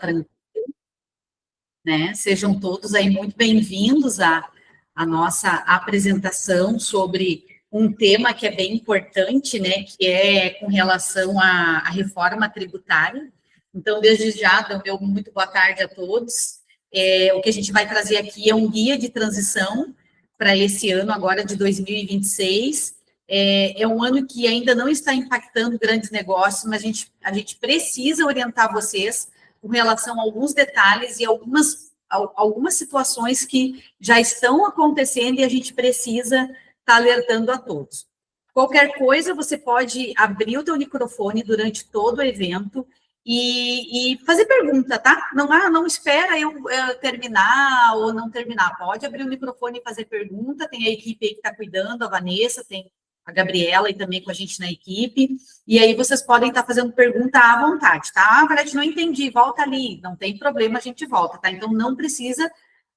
tranquilo, né? Sejam todos aí muito bem-vindos à nossa apresentação sobre um tema que é bem importante, né? Que é com relação à reforma tributária. Então, desde já, dou meu muito boa tarde a todos. O que a gente vai trazer aqui é um guia de transição para esse ano agora de 2026. É um ano que ainda não está impactando grandes negócios, mas a gente precisa orientar vocês com relação a alguns detalhes e algumas situações que já estão acontecendo e a gente precisa estar alertando a todos. Qualquer coisa, você pode abrir o teu microfone durante todo o evento e fazer pergunta, tá? Não espera eu terminar ou não terminar. Pode abrir o microfone e fazer pergunta. Tem a equipe aí que está cuidando, a Vanessa, tem a Gabriela e também com a gente na equipe. E aí vocês podem estar fazendo pergunta à vontade, tá? Ah, Valete, não entendi, volta ali. Não tem problema, a gente volta, tá? Então não precisa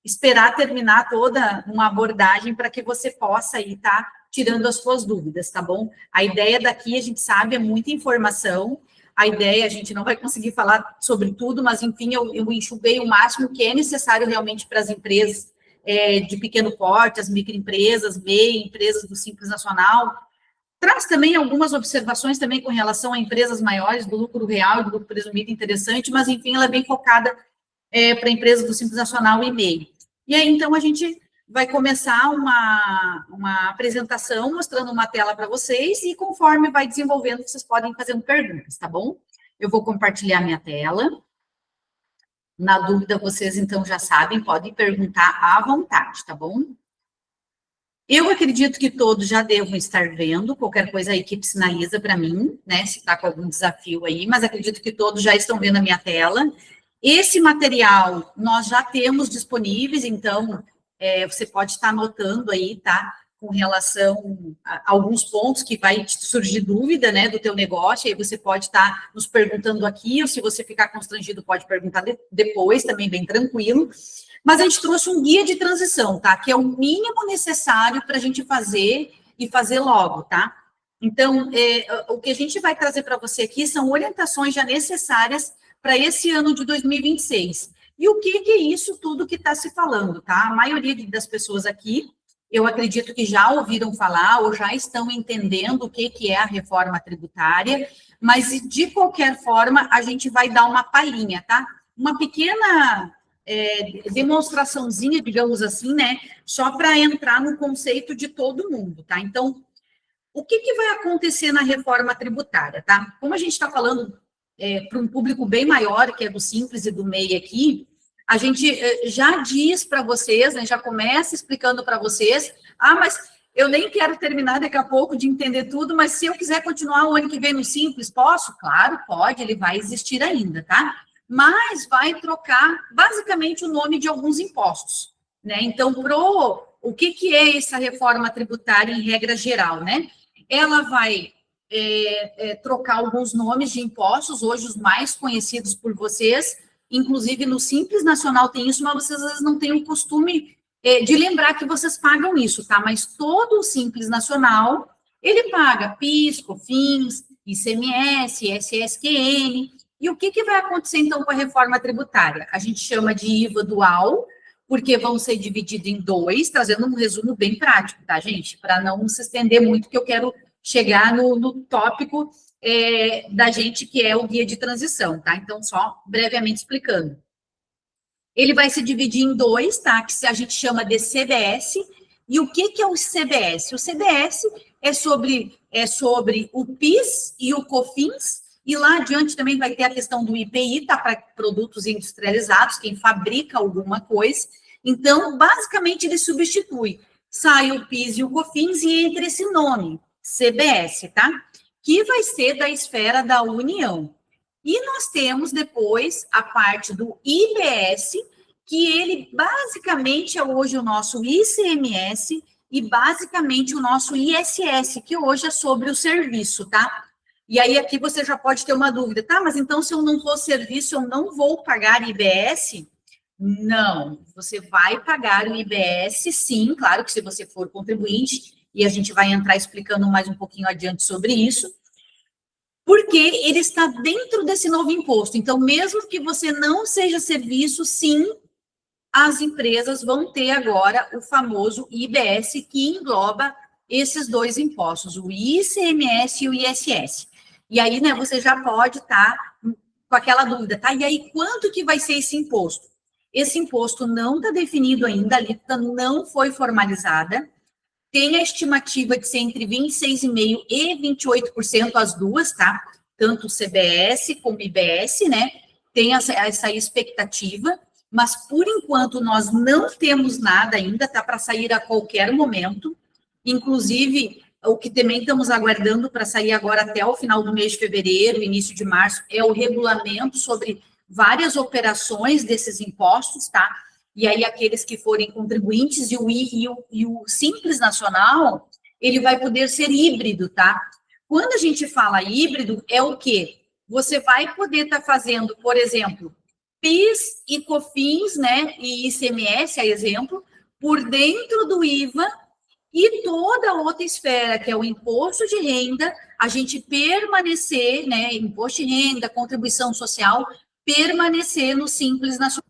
esperar terminar toda uma abordagem para que você possa aí estar tirando as suas dúvidas, tá bom? A ideia daqui, a gente sabe, é muita informação. A ideia, a gente não vai conseguir falar sobre tudo, mas, enfim, eu enxuguei o máximo que é necessário realmente para as empresas de pequeno porte, as microempresas, MEI, empresas do Simples Nacional. Traz também algumas observações também com relação a empresas maiores, do lucro real e do lucro presumido interessante, mas, enfim, ela é bem focada para empresas do Simples Nacional e MEI. E aí, então, a gente vai começar uma apresentação mostrando uma tela para vocês e conforme vai desenvolvendo, vocês podem fazendo perguntas, tá bom? Eu vou compartilhar minha tela. Na dúvida, vocês, então, já sabem, podem perguntar à vontade, tá bom? Eu acredito que todos já devam estar vendo, qualquer coisa a equipe sinaliza para mim, né, se está com algum desafio aí, mas acredito que todos já estão vendo a minha tela. Esse material nós já temos disponíveis, então você pode estar anotando aí, tá? Com relação a alguns pontos que vai surgir dúvida, né, do teu negócio, aí você pode estar nos perguntando aqui, ou se você ficar constrangido, pode perguntar depois, também bem tranquilo. Mas a gente trouxe um guia de transição, tá? Que é o mínimo necessário para a gente fazer e fazer logo, tá? Então, o que a gente vai trazer para você aqui são orientações já necessárias para esse ano de 2026. E o que é isso tudo que está se falando, tá? A maioria das pessoas aqui, eu acredito que já ouviram falar ou já estão entendendo o que é a reforma tributária, mas, de qualquer forma, a gente vai dar uma palhinha, tá? Uma pequena demonstraçãozinha, digamos assim, né? Só para entrar no conceito de todo mundo, tá? Então, o que vai acontecer na reforma tributária, tá? Como a gente está falando para um público bem maior, que é do Simples e do MEI aqui, a gente já diz para vocês, né, já começa explicando para vocês, mas eu nem quero terminar daqui a pouco de entender tudo, mas se eu quiser continuar o ano que vem no Simples, posso? Claro, pode, ele vai existir ainda, tá? Mas vai trocar basicamente o nome de alguns impostos, né? Então, o que é essa reforma tributária em regra geral, né? Ela vai trocar alguns nomes de impostos, hoje os mais conhecidos por vocês, inclusive no Simples Nacional tem isso, mas vocês às vezes não têm o costume de lembrar que vocês pagam isso, tá? Mas todo o Simples Nacional, ele paga PIS, COFINS, ICMS, SSQN. E o que vai acontecer, então, com a reforma tributária? A gente chama de IVA dual, porque vão ser divididos em dois, trazendo um resumo bem prático, tá, gente? Para não se estender muito, que eu quero chegar no tópico da gente, que é o guia de transição, tá? Então, só brevemente explicando. Ele vai se dividir em dois, tá? Que a gente chama de CBS. E o que é o CBS? O CBS é sobre o PIS e o COFINS, e lá adiante também vai ter a questão do IPI, tá? Para produtos industrializados, quem fabrica alguma coisa. Então, basicamente, ele substitui. Sai o PIS e o COFINS e entra esse nome, CBS, tá? Que vai ser da esfera da União. E nós temos depois a parte do IBS, que ele basicamente é hoje o nosso ICMS e basicamente o nosso ISS, que hoje é sobre o serviço, tá? E aí aqui você já pode ter uma dúvida, tá? Mas então se eu não for serviço, eu não vou pagar IBS? Não, você vai pagar o IBS, sim, claro que se você for contribuinte, e a gente vai entrar explicando mais um pouquinho adiante sobre isso, porque ele está dentro desse novo imposto. Então, mesmo que você não seja serviço, sim, as empresas vão ter agora o famoso IBS, que engloba esses dois impostos, o ICMS e o ISS. E aí, né, você já pode estar com aquela dúvida, tá? E aí, quanto que vai ser esse imposto? Esse imposto não está definido ainda, a alíquota não foi formalizada, tem a estimativa de ser entre 26,5% e 28% as duas, tá? Tanto o CBS como o IBS, né? Tem essa expectativa, mas por enquanto nós não temos nada ainda, tá para sair a qualquer momento. Inclusive, o que também estamos aguardando para sair agora até o final do mês de fevereiro, início de março, é o regulamento sobre várias operações desses impostos, tá? E aí aqueles que forem contribuintes e o Simples Nacional, ele vai poder ser híbrido, tá? Quando a gente fala híbrido, é o quê? Você vai poder estar fazendo, por exemplo, PIS e COFINS, né, e ICMS, a exemplo, por dentro do IVA e toda outra esfera, que é o imposto de renda, a gente permanecer, né, imposto de renda, contribuição social, permanecer no Simples Nacional.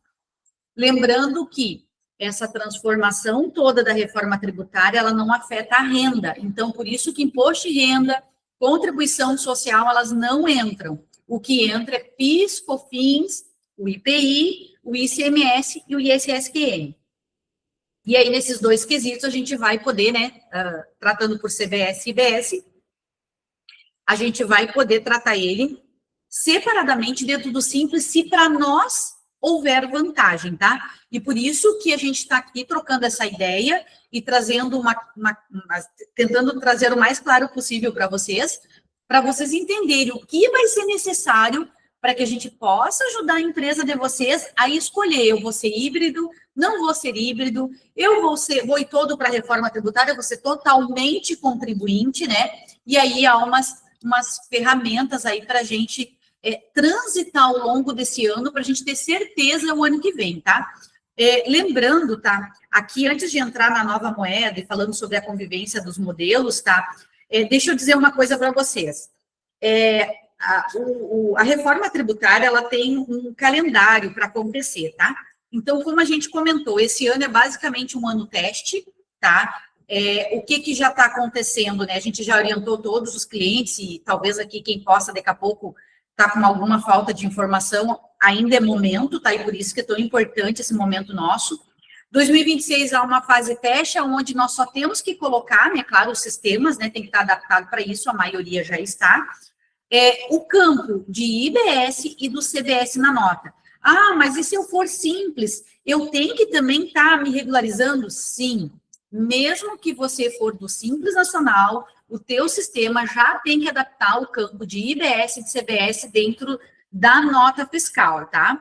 Lembrando que essa transformação toda da reforma tributária, ela não afeta a renda. Então, por isso que imposto de renda, contribuição social, elas não entram. O que entra é PIS, COFINS, o IPI, o ICMS e o ISSQN. E aí, nesses dois quesitos, a gente vai poder, né, tratando por CBS e IBS, a gente vai poder tratar ele separadamente dentro do Simples, se para nós houver vantagem, tá? E por isso que a gente está aqui trocando essa ideia e trazendo tentando trazer o mais claro possível para vocês entenderem o que vai ser necessário para que a gente possa ajudar a empresa de vocês a escolher. Eu vou ser híbrido, não vou ser híbrido, eu vou ir todo para a reforma tributária, vou ser totalmente contribuinte, né? E aí há umas ferramentas aí para a gente transitar ao longo desse ano, para a gente ter certeza o ano que vem, tá? Lembrando, tá? Aqui, antes de entrar na nova moeda e falando sobre a convivência dos modelos, tá? Deixa eu dizer uma coisa para vocês. A reforma tributária, ela tem um calendário para acontecer, tá? Então, como a gente comentou, esse ano é basicamente um ano teste, tá? O que já está acontecendo, né? A gente já orientou todos os clientes e talvez aqui quem possa, daqui a pouco, tá com alguma falta de informação, ainda é momento, tá? E por isso que é tão importante esse momento nosso. 2026 há uma fase teste, onde nós só temos que colocar, né? Claro, os sistemas, né? Tem que estar adaptado para isso, a maioria já está. O campo de IBS e do CBS na nota. Ah, mas e se eu for simples? Eu tenho que também estar me regularizando? Sim. Mesmo que você for do Simples Nacional, o teu sistema já tem que adaptar o campo de IBS e de CBS dentro da nota fiscal, tá?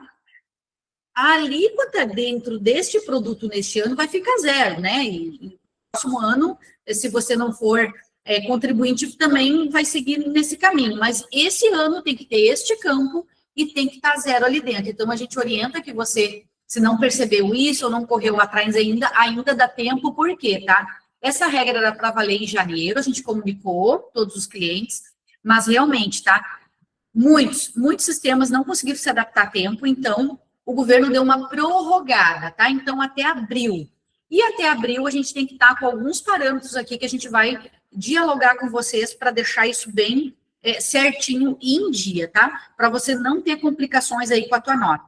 A alíquota dentro deste produto neste ano vai ficar zero, né? E no próximo ano, se você não for contribuinte, também vai seguir nesse caminho. Mas esse ano tem que ter este campo e tem que estar zero ali dentro. Então, a gente orienta que você, se não percebeu isso ou não correu atrás ainda dá tempo, por quê, tá? Essa regra era para valer em janeiro, a gente comunicou todos os clientes, mas realmente, tá? Muitos sistemas não conseguiram se adaptar a tempo, então o governo deu uma prorrogada, tá? Então, até abril. E até abril a gente tem que estar com alguns parâmetros aqui que a gente vai dialogar com vocês para deixar isso bem certinho e em dia, tá? Para você não ter complicações aí com a tua nota,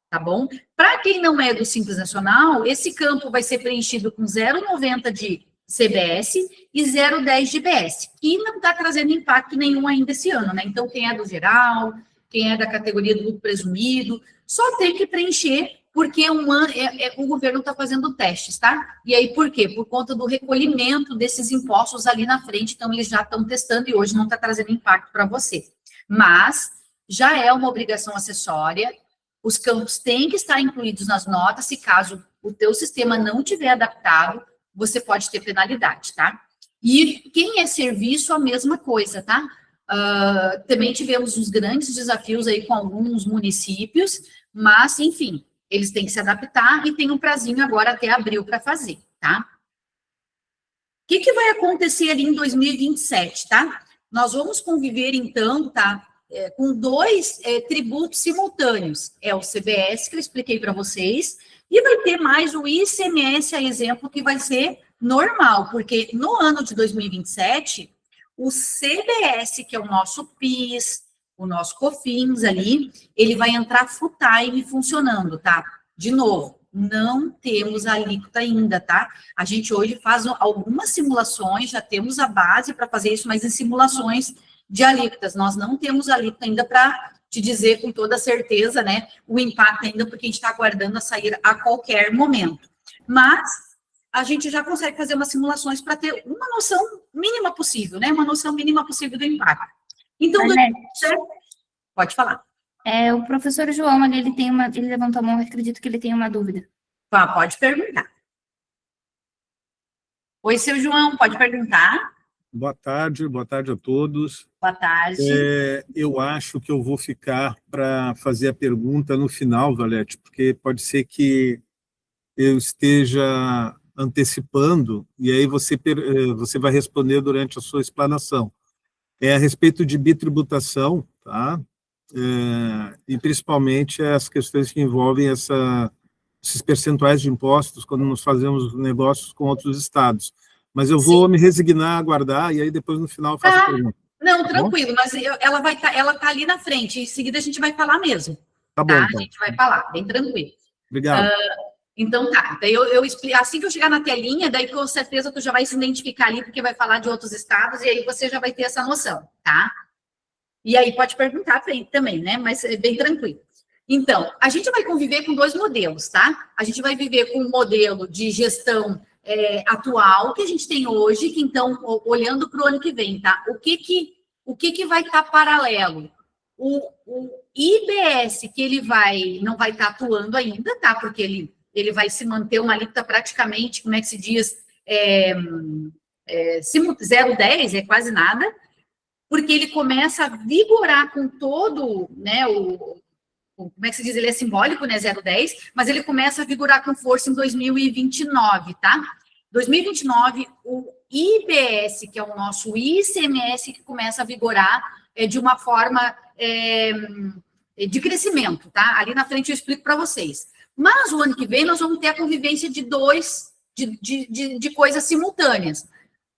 tá bom? Para quem não é do Simples Nacional, esse campo vai ser preenchido com 0,90 de CBS e 0,10 de IBS, que não está trazendo impacto nenhum ainda esse ano, né? Então, quem é do geral, quem é da categoria do lucro presumido, só tem que preencher, porque o governo está fazendo testes, tá? E aí, por quê? Por conta do recolhimento desses impostos ali na frente, então eles já estão testando e hoje não está trazendo impacto para você. Mas já é uma obrigação acessória, os campos têm que estar incluídos nas notas, se caso o teu sistema não tiver adaptado, você pode ter penalidade, tá? E quem é serviço, a mesma coisa, tá? Também tivemos uns grandes desafios aí com alguns municípios, mas, enfim, eles têm que se adaptar e tem um prazinho agora até abril para fazer, tá? O que vai acontecer ali em 2027, tá? nós vamos conviver, então, tá, com dois tributos simultâneos. É o CBS, que eu expliquei para vocês, e vai ter mais o ICMS, a exemplo, que vai ser normal, porque no ano de 2027, o CBS, que é o nosso PIS, o nosso COFINS ali, ele vai entrar full time funcionando, tá? De novo, não temos a alíquota ainda, tá? A gente hoje faz algumas simulações, já temos a base para fazer isso, mas em simulações de alíquotas. Nós não temos alíquota ainda para te dizer com toda certeza, né, o impacto ainda, porque a gente está aguardando a sair a qualquer momento. Mas a gente já consegue fazer umas simulações para ter uma noção mínima possível, né, uma noção mínima possível do impacto. Então, pode falar. O professor João, ele levantou a mão, acredito que ele tem uma dúvida. Pode perguntar. Oi, seu João, pode perguntar? Boa tarde a todos. Boa tarde. Eu acho que eu vou ficar para fazer a pergunta no final, Valete, porque pode ser que eu esteja antecipando, e aí você vai responder durante a sua explanação. É a respeito de bitributação, tá? E principalmente as questões que envolvem esses percentuais de impostos quando nós fazemos negócios com outros estados. Mas eu vou me resignar a aguardar, e aí depois no final eu faço a pergunta. Não, tranquilo, mas ela tá ali na frente, em seguida a gente vai falar mesmo. Tá bom, então. A gente vai falar, bem tranquilo. Obrigado. Então tá, daí eu explico, assim que eu chegar na telinha, daí com certeza tu já vai se identificar ali, porque vai falar de outros estados, e aí você já vai ter essa noção, tá? E aí pode perguntar também, né? Mas é bem tranquilo. Então, a gente vai conviver com dois modelos, tá? A gente vai viver com um modelo de gestão atual que a gente tem hoje, que então, olhando para o ano que vem, tá? O que vai estar paralelo? O IBS, que ele não vai estar atuando ainda, tá? Porque ele vai se manter uma alíquota praticamente, como é que se diz? 0,10, é quase nada, porque ele começa a vigorar com todo, né, como é que se diz? Ele é simbólico, né, 0,10, mas ele começa a vigorar com força em 2029, tá? 2029, o IBS, que é o nosso ICMS, que começa a vigorar de uma forma de crescimento, tá? Ali na frente eu explico para vocês. Mas o ano que vem nós vamos ter a convivência de de coisas simultâneas.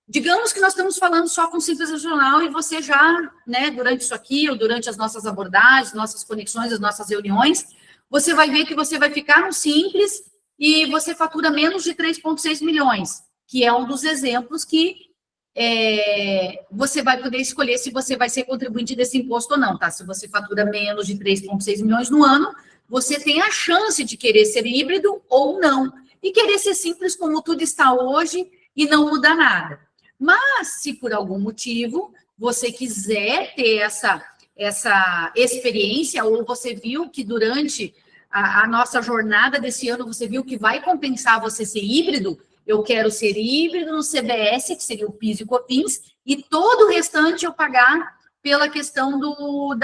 Digamos que nós estamos falando só com Simples Nacional e você já, né, durante isso aqui, ou durante as nossas abordagens, nossas conexões, as nossas reuniões, você vai ver que você vai ficar no Simples e você fatura menos de 3,6 milhões, que é um dos exemplos que você vai poder escolher se você vai ser contribuinte desse imposto ou não, tá? Se você fatura menos de 3,6 milhões no ano, você tem a chance de querer ser híbrido ou não, e querer ser simples como tudo está hoje e não mudar nada. Mas, se por algum motivo você quiser ter essa experiência, ou você viu que durante a nossa jornada desse ano, você viu que vai compensar você ser híbrido, eu quero ser híbrido no CBS, que seria o PIS e o COFINS, e todo o restante eu pagar pela questão do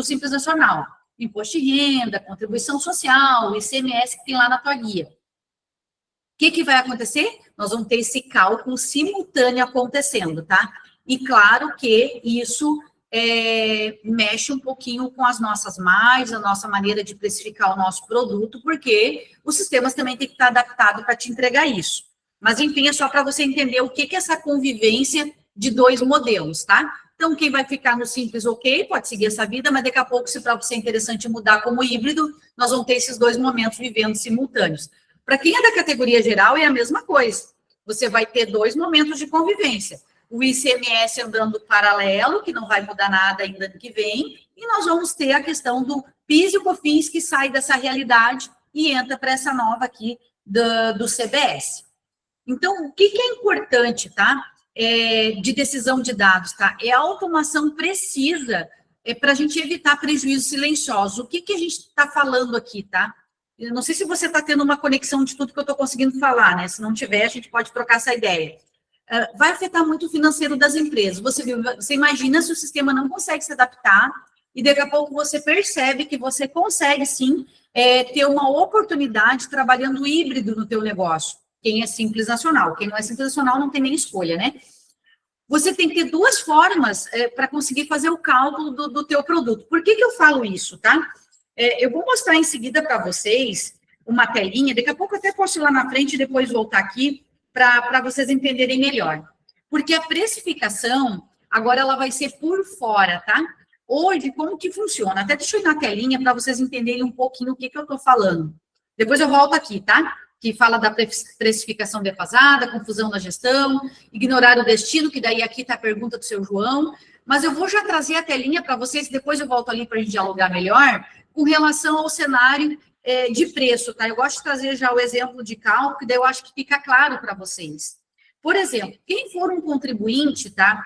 Simples Nacional. Imposto de renda, contribuição social, ICMS que tem lá na tua guia. O que vai acontecer? Nós vamos ter esse cálculo simultâneo acontecendo, tá? E claro que isso mexe um pouquinho com as nossas margens, a nossa maneira de precificar o nosso produto, porque os sistemas também têm que estar adaptados para te entregar isso. Mas, enfim, é só para você entender o que é essa convivência de dois modelos, tá? Então, quem vai ficar no Simples, ok, pode seguir essa vida, mas daqui a pouco, se para você é interessante mudar como híbrido, nós vamos ter esses dois momentos vivendo simultâneos. Para quem é da categoria geral, é a mesma coisa. Você vai ter dois momentos de convivência. O ICMS andando paralelo, que não vai mudar nada ainda ano que vem, e nós vamos ter a questão do PIS e o COFINS, que sai dessa realidade e entra para essa nova aqui do CBS. Então, o que é importante, tá? De decisão de dados, tá? É a automação precisa para a gente evitar prejuízos silenciosos. O que a gente está falando aqui, tá? Eu não sei se você está tendo uma conexão de tudo que eu estou conseguindo falar, né? Se não tiver, a gente pode trocar essa ideia. Vai afetar muito o financeiro das empresas. Você imagina se o sistema não consegue se adaptar e daqui a pouco você percebe que você consegue, sim, ter uma oportunidade trabalhando híbrido no teu negócio. Quem é Simples Nacional. Quem não é Simples Nacional não tem nem escolha, né? você tem que ter duas formas para conseguir fazer o cálculo do teu produto. Por que eu falo isso, tá? Eu vou mostrar em seguida para vocês uma telinha, daqui a pouco eu até posso ir lá na frente e depois voltar aqui para vocês entenderem melhor. Porque a precificação, agora ela vai ser por fora, tá? Hoje, como que funciona? Até deixa eu ir na telinha para vocês entenderem um pouquinho o que eu estou falando. Depois eu volto aqui, tá? Que fala da precificação defasada, confusão na gestão, ignorar o destino, que daí aqui está a pergunta do seu João. Mas eu vou já trazer a telinha para vocês, depois eu volto ali para a gente dialogar melhor, com relação ao cenário de preço, tá? Eu gosto de trazer já o exemplo de cálculo, que daí eu acho que fica claro para vocês. Por exemplo, quem for um contribuinte, tá?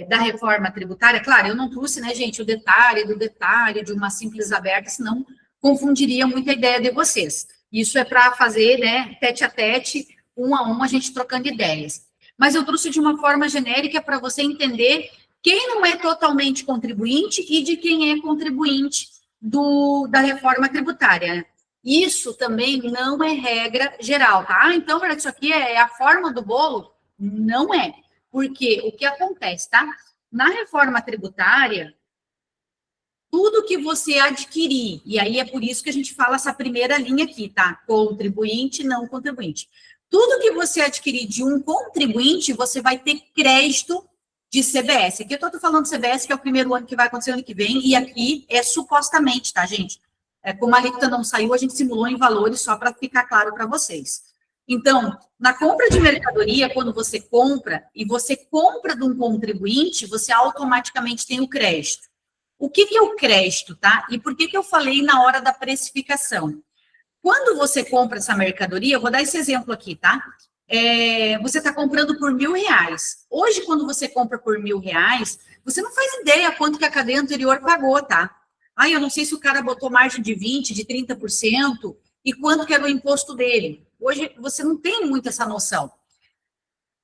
Da reforma tributária, claro, eu não trouxe, né, gente, o detalhe do detalhe de uma simples aberta, senão confundiria muito a ideia de vocês. Isso é para fazer, né, tete a tete, um a um, a gente trocando ideias. Mas eu trouxe de uma forma genérica para você entender quem não é totalmente contribuinte e de quem é contribuinte da reforma tributária. Isso também não é regra geral, tá? Então, isso aqui é a forma do bolo? Não é. Porque o que acontece, tá? Na reforma tributária, tudo que você adquirir, e aí é por isso que a gente fala essa primeira linha aqui, tá? Contribuinte, não contribuinte. Tudo que você adquirir de um contribuinte, você vai ter crédito de CBS. Aqui eu estou falando de CBS, que é o primeiro ano que vai acontecer ano que vem, e aqui é supostamente, tá, gente? Como a alíquota não saiu, a gente simulou em valores só para ficar claro para vocês. Então, na compra de mercadoria, quando você compra, e você compra de um contribuinte, você automaticamente tem o crédito. O que é o crédito, tá? E por que eu falei na hora da precificação? Quando você compra essa mercadoria, eu vou dar esse exemplo aqui, tá? Você está comprando por R$1.000. Hoje, quando você compra por R$1.000, você não faz ideia quanto que a cadeia anterior pagou, tá? Eu não sei se o cara botou margem de 20%, de 30%, e quanto que era o imposto dele. Hoje, você não tem muito essa noção.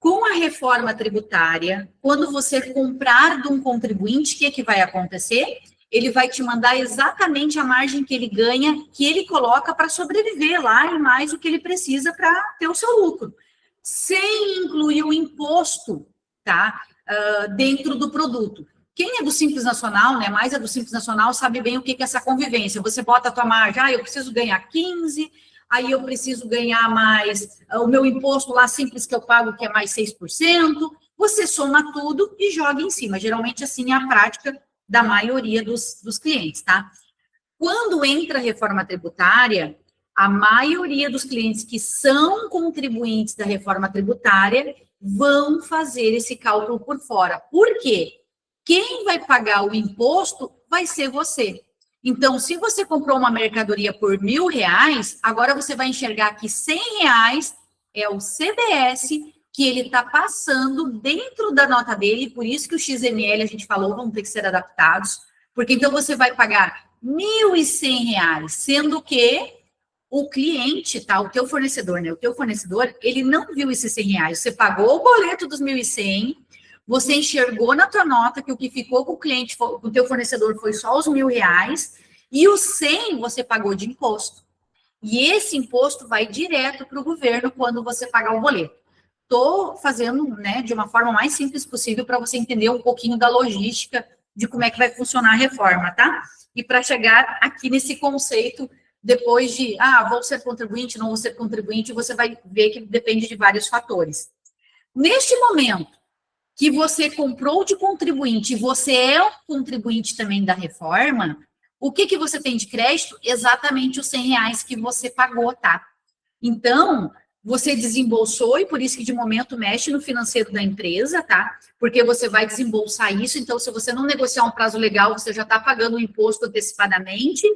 Com a reforma tributária, quando você comprar de um contribuinte, o que vai acontecer? Ele vai te mandar exatamente a margem que ele ganha, que ele coloca para sobreviver lá e mais o que ele precisa para ter o seu lucro, sem incluir o imposto, tá? Dentro do produto. Quem é do Simples Nacional, né? Mais é do Simples Nacional, sabe bem o que é essa convivência. Você bota a tua margem, eu preciso ganhar 15%, aí eu preciso ganhar mais o meu imposto lá simples que eu pago, que é mais 6%. Você soma tudo e joga em cima. Geralmente, assim, é a prática da maioria dos clientes, tá? Quando entra a reforma tributária, a maioria dos clientes que são contribuintes da reforma tributária vão fazer esse cálculo por fora. Por quê? Quem vai pagar o imposto vai ser você. Então, se você comprou uma mercadoria por R$1.000, agora você vai enxergar que R$100 é o CBS que ele está passando dentro da nota dele, por isso que o XML, a gente falou, vão ter que ser adaptados, porque então você vai pagar R$1.100, sendo que o cliente, tá, o teu fornecedor, né, o teu fornecedor, ele não viu esses R$100, você pagou o boleto dos 1.100, você enxergou na tua nota que o que ficou com o cliente, com o teu fornecedor, foi só os R$1.000, e os 100 você pagou de imposto. E esse imposto vai direto para o governo quando você pagar o boleto. Estou fazendo, né, de uma forma mais simples possível para você entender um pouquinho da logística de como é que vai funcionar a reforma, tá? E para chegar aqui nesse conceito, depois de, vou ser contribuinte, não vou ser contribuinte, você vai ver que depende de vários fatores. Neste momento que você comprou de contribuinte e você é um contribuinte também da reforma, o que você tem de crédito? Exatamente os R$100 que você pagou, tá? Então, você desembolsou e por isso que de momento mexe no financeiro da empresa, tá? Porque você vai desembolsar isso, então se você não negociar um prazo legal, você já está pagando o imposto antecipadamente.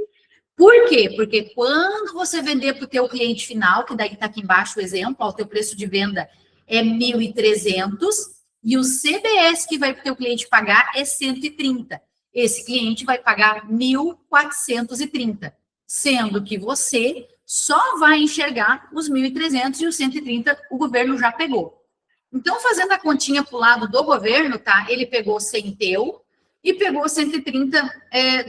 Por quê? Porque quando você vender para o teu cliente final, que daí está aqui embaixo o exemplo, o teu preço de venda é 1.300 e o CBS que vai para o teu cliente pagar é 130. Esse cliente vai pagar 1.430, sendo que você só vai enxergar os 1.300 e os 130 o governo já pegou. Então, fazendo a continha para o lado do governo, tá? Ele pegou 100 teu e pegou 130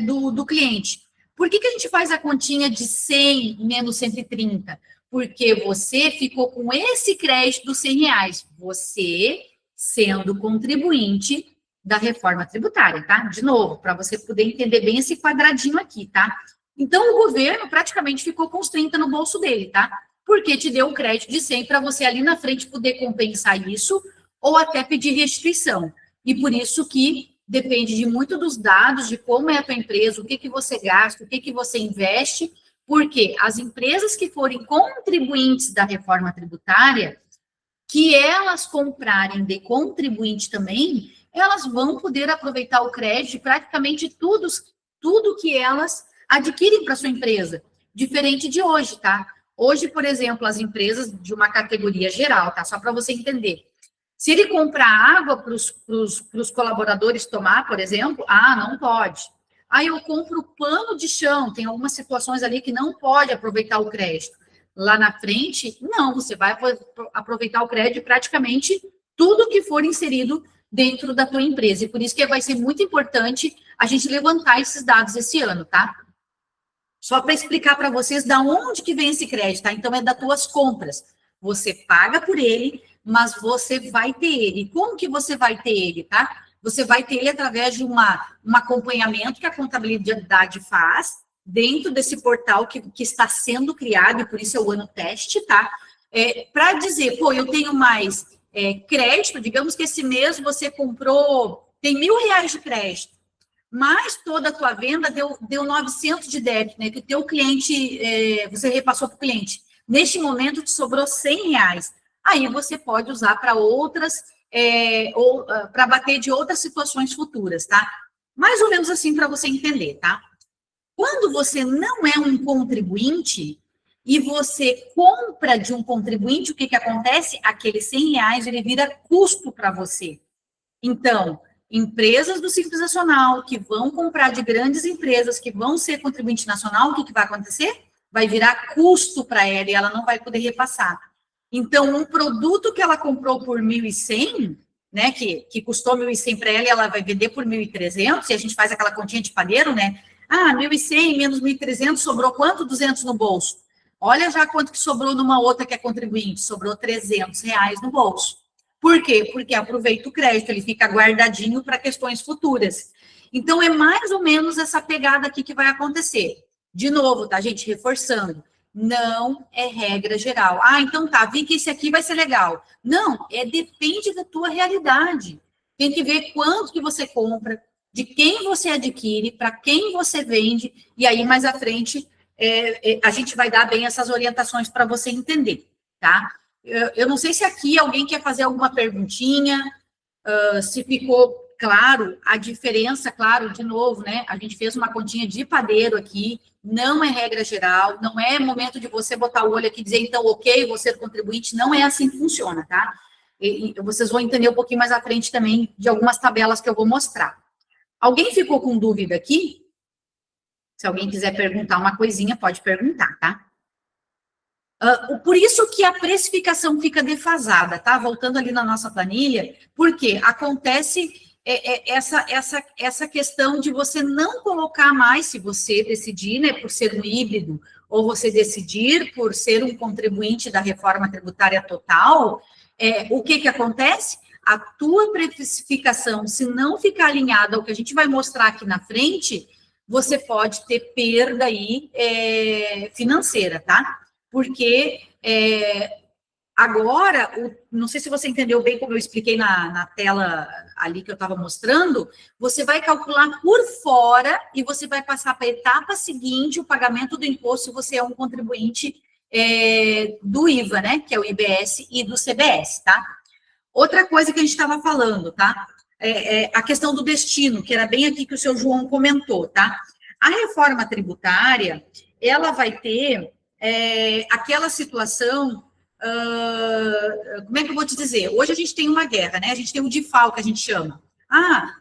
do cliente. Por que a gente faz a continha de 100 menos 130? Porque você ficou com esse crédito dos R$100. Você sendo contribuinte da reforma tributária, tá? De novo, para você poder entender bem esse quadradinho aqui, tá? Então, o governo praticamente ficou com os 30 no bolso dele, tá? Porque te deu um crédito de 100 para você ali na frente poder compensar isso ou até pedir restituição. E por isso que depende de muito dos dados, de como é a tua empresa, o que que você gasta, o que que você investe, porque as empresas que forem contribuintes da reforma tributária, que elas comprarem de contribuinte também, elas vão poder aproveitar o crédito de praticamente tudo que elas adquirem para sua empresa, diferente de hoje, tá? Hoje, por exemplo, as empresas de uma categoria geral, tá? Só para você entender. Se ele comprar água para os colaboradores tomar, por exemplo, não pode. Aí eu compro pano de chão, tem algumas situações ali que não pode aproveitar o crédito. Lá na frente, não, você vai aproveitar o crédito de praticamente tudo que for inserido dentro da tua empresa. E por isso que vai ser muito importante a gente levantar esses dados esse ano, tá? Só para explicar para vocês da onde que vem esse crédito, tá? Então, é das tuas compras. Você paga por ele, mas você vai ter ele. E como que você vai ter ele, tá? Você vai ter ele através de um acompanhamento que a contabilidade faz dentro desse portal que está sendo criado, e por isso é o ano teste, tá? Para dizer, pô, eu tenho mais crédito, digamos que esse mês você comprou, tem R$1.000 de crédito, mas toda a tua venda deu 900 de débito, né? Que o teu cliente, você repassou para o cliente. Neste momento, te sobrou R$100. Aí você pode usar para outras, ou para bater de outras situações futuras, tá? Mais ou menos assim para você entender, tá? Quando você não é um contribuinte e você compra de um contribuinte, o que que acontece? Aqueles R$100, ele vira custo para você. Então, empresas do Simples Nacional que vão comprar de grandes empresas que vão ser contribuinte nacional, o que que vai acontecer? Vai virar custo para ela e ela não vai poder repassar. Então, um produto que ela comprou por 1.100, né, que custou 1.100 para ela e ela vai vender por 1.300, e a gente faz aquela continha de padeiro, né? 1.100 menos 1.300, sobrou quanto? 200 no bolso. Olha já quanto que sobrou numa outra que é contribuinte, sobrou R$300 no bolso. Por quê? Porque aproveita o crédito, ele fica guardadinho para questões futuras. Então, é mais ou menos essa pegada aqui que vai acontecer. De novo, tá, gente? Reforçando. Não é regra geral. Então tá, vi que esse aqui vai ser legal. Não, depende da tua realidade. Tem que ver quanto que você compra, de quem você adquire, para quem você vende, e aí mais à frente a gente vai dar bem essas orientações para você entender, tá? Eu não sei se aqui alguém quer fazer alguma perguntinha, se ficou claro a diferença, claro, de novo, né? A gente fez uma continha de padeiro aqui, não é regra geral, não é momento de você botar o olho aqui e dizer, então, ok, você é contribuinte, não é assim que funciona, tá? E vocês vão entender um pouquinho mais à frente também de algumas tabelas que eu vou mostrar. Alguém ficou com dúvida aqui? Se alguém quiser perguntar uma coisinha, pode perguntar, tá? Por isso que a precificação fica defasada, tá? Voltando ali na nossa planilha, porque acontece essa questão de você não colocar mais, se você decidir, né, por ser um híbrido, ou você decidir por ser um contribuinte da reforma tributária total, o que acontece? A tua precificação, se não ficar alinhada ao que a gente vai mostrar aqui na frente, você pode ter perda aí financeira, tá? Porque agora, não sei se você entendeu bem como eu expliquei na tela ali que eu estava mostrando, você vai calcular por fora e você vai passar para a etapa seguinte o pagamento do imposto se você é um contribuinte do IVA, né? Que é o IBS e do CBS, tá? Outra coisa que a gente estava falando, tá? A questão do destino, que era bem aqui que o seu João comentou, tá? A reforma tributária, ela vai ter aquela situação, como é que eu vou te dizer? Hoje a gente tem uma guerra, né? A gente tem o DIFAL, que a gente chama.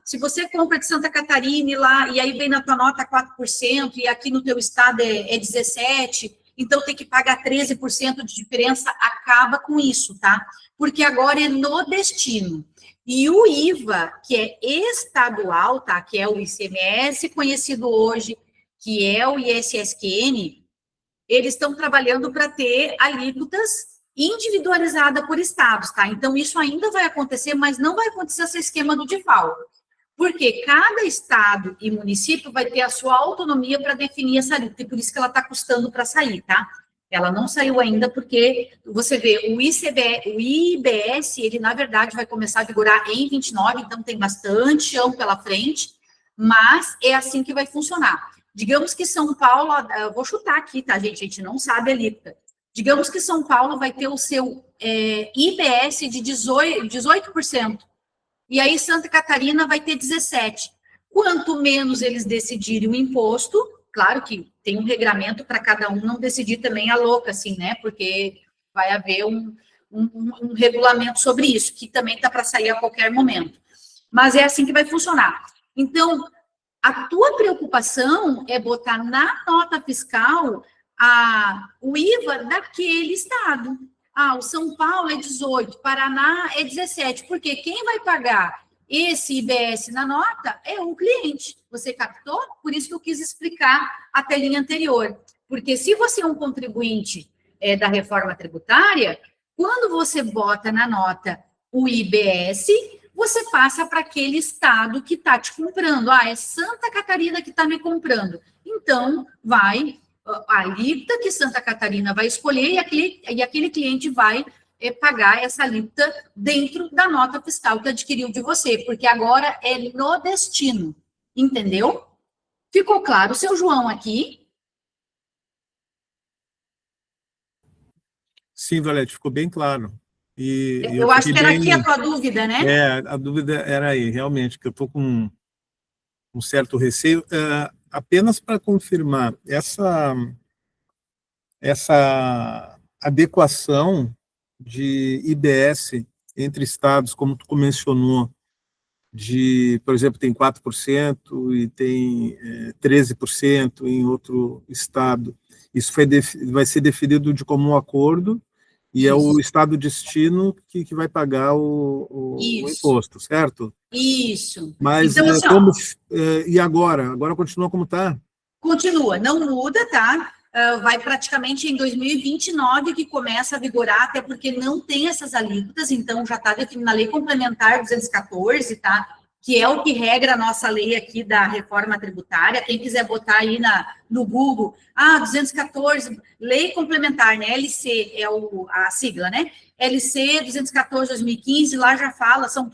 Se você compra de Santa Catarina lá, e aí vem na tua nota 4%, e aqui no teu estado é 17%, então tem que pagar 13% de diferença, acaba com isso, tá? Porque agora é no destino. E o IVA, que é estadual, tá? Que é o ICMS, conhecido hoje, que é o ISSQN, eles estão trabalhando para ter alíquotas individualizada por estados, tá? Então, isso ainda vai acontecer, mas não vai acontecer esse esquema do default, porque cada estado e município vai ter a sua autonomia para definir essa alíquota, e por isso que ela está custando para sair, tá? Ela não saiu ainda porque, você vê, o IBS, ele, na verdade, vai começar a vigorar em 29, então tem bastante chão pela frente, mas é assim que vai funcionar. Digamos que São Paulo, eu vou chutar aqui, tá, gente? A gente não sabe a alíquota. Digamos que São Paulo vai ter o seu IBS de 18%, e aí Santa Catarina vai ter 17%. Quanto menos eles decidirem o imposto, claro que tem um regramento para cada um não decidir também a louca, assim, né? Porque vai haver um regulamento sobre isso, que também está para sair a qualquer momento. Mas é assim que vai funcionar. Então, a tua preocupação é botar na nota fiscal o IVA daquele estado. Ah, o São Paulo é 18, Paraná é 17, porque quem vai pagar esse IBS na nota é o cliente. Você captou? Por isso que eu quis explicar a telinha anterior. Porque se você é um contribuinte da reforma tributária, quando você bota na nota o IBS, você passa para aquele estado que está te comprando. Ah, é Santa Catarina que está me comprando. Então, vai a alíquota que Santa Catarina vai escolher e aquele cliente vai pagar essa alíquota dentro da nota fiscal que adquiriu de você, porque agora é no destino, entendeu? Ficou claro, seu João, aqui? Sim, Valete, ficou bem claro. E eu acho que era aqui a tua dúvida, né? A dúvida era aí, realmente, que eu estou com um certo receio. Apenas para confirmar, essa adequação de IBS entre estados, como tu mencionou, por exemplo, tem 4% e tem 13% em outro estado, isso vai ser definido de comum acordo, e é o estado destino que vai pagar o imposto, certo? Isso. Mas então, assim, e agora? Agora continua como está? Continua, não muda, tá? Vai praticamente em 2029 que começa a vigorar, até porque não tem essas alíquotas, então já está definido na Lei Complementar 214, tá? Que é o que regra a nossa lei aqui da reforma tributária. Quem quiser botar aí no Google, 214, Lei Complementar, né? LC é a sigla, né? LC 214/2015, lá já fala, são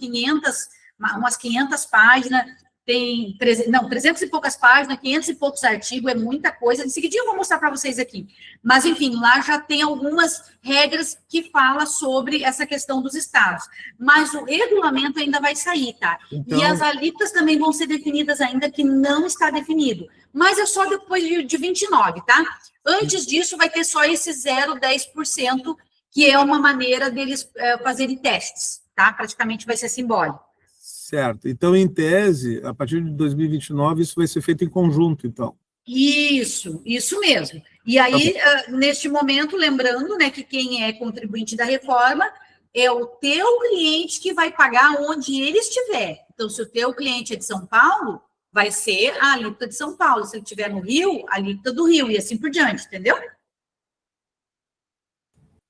umas 500 páginas, tem 300 e poucas páginas, 500 e poucos artigos, é muita coisa. Em seguida eu vou mostrar para vocês aqui. Mas, enfim, lá já tem algumas regras que falam sobre essa questão dos estados. Mas o regulamento ainda vai sair, tá? Então, e as alíquotas também vão ser definidas ainda, que não está definido. Mas é só depois de 29, tá? Antes disso, vai ter só esse 0,10%, que é uma maneira deles fazerem testes, tá? Praticamente vai ser simbólico. Certo. Então, em tese, a partir de 2029, isso vai ser feito em conjunto, então. Isso mesmo. E aí, neste momento, lembrando, né, que quem é contribuinte da reforma é o teu cliente que vai pagar onde ele estiver. Então, se o teu cliente é de São Paulo, vai ser a alíquota de São Paulo. Se ele estiver no Rio, a alíquota do Rio, e assim por diante, entendeu?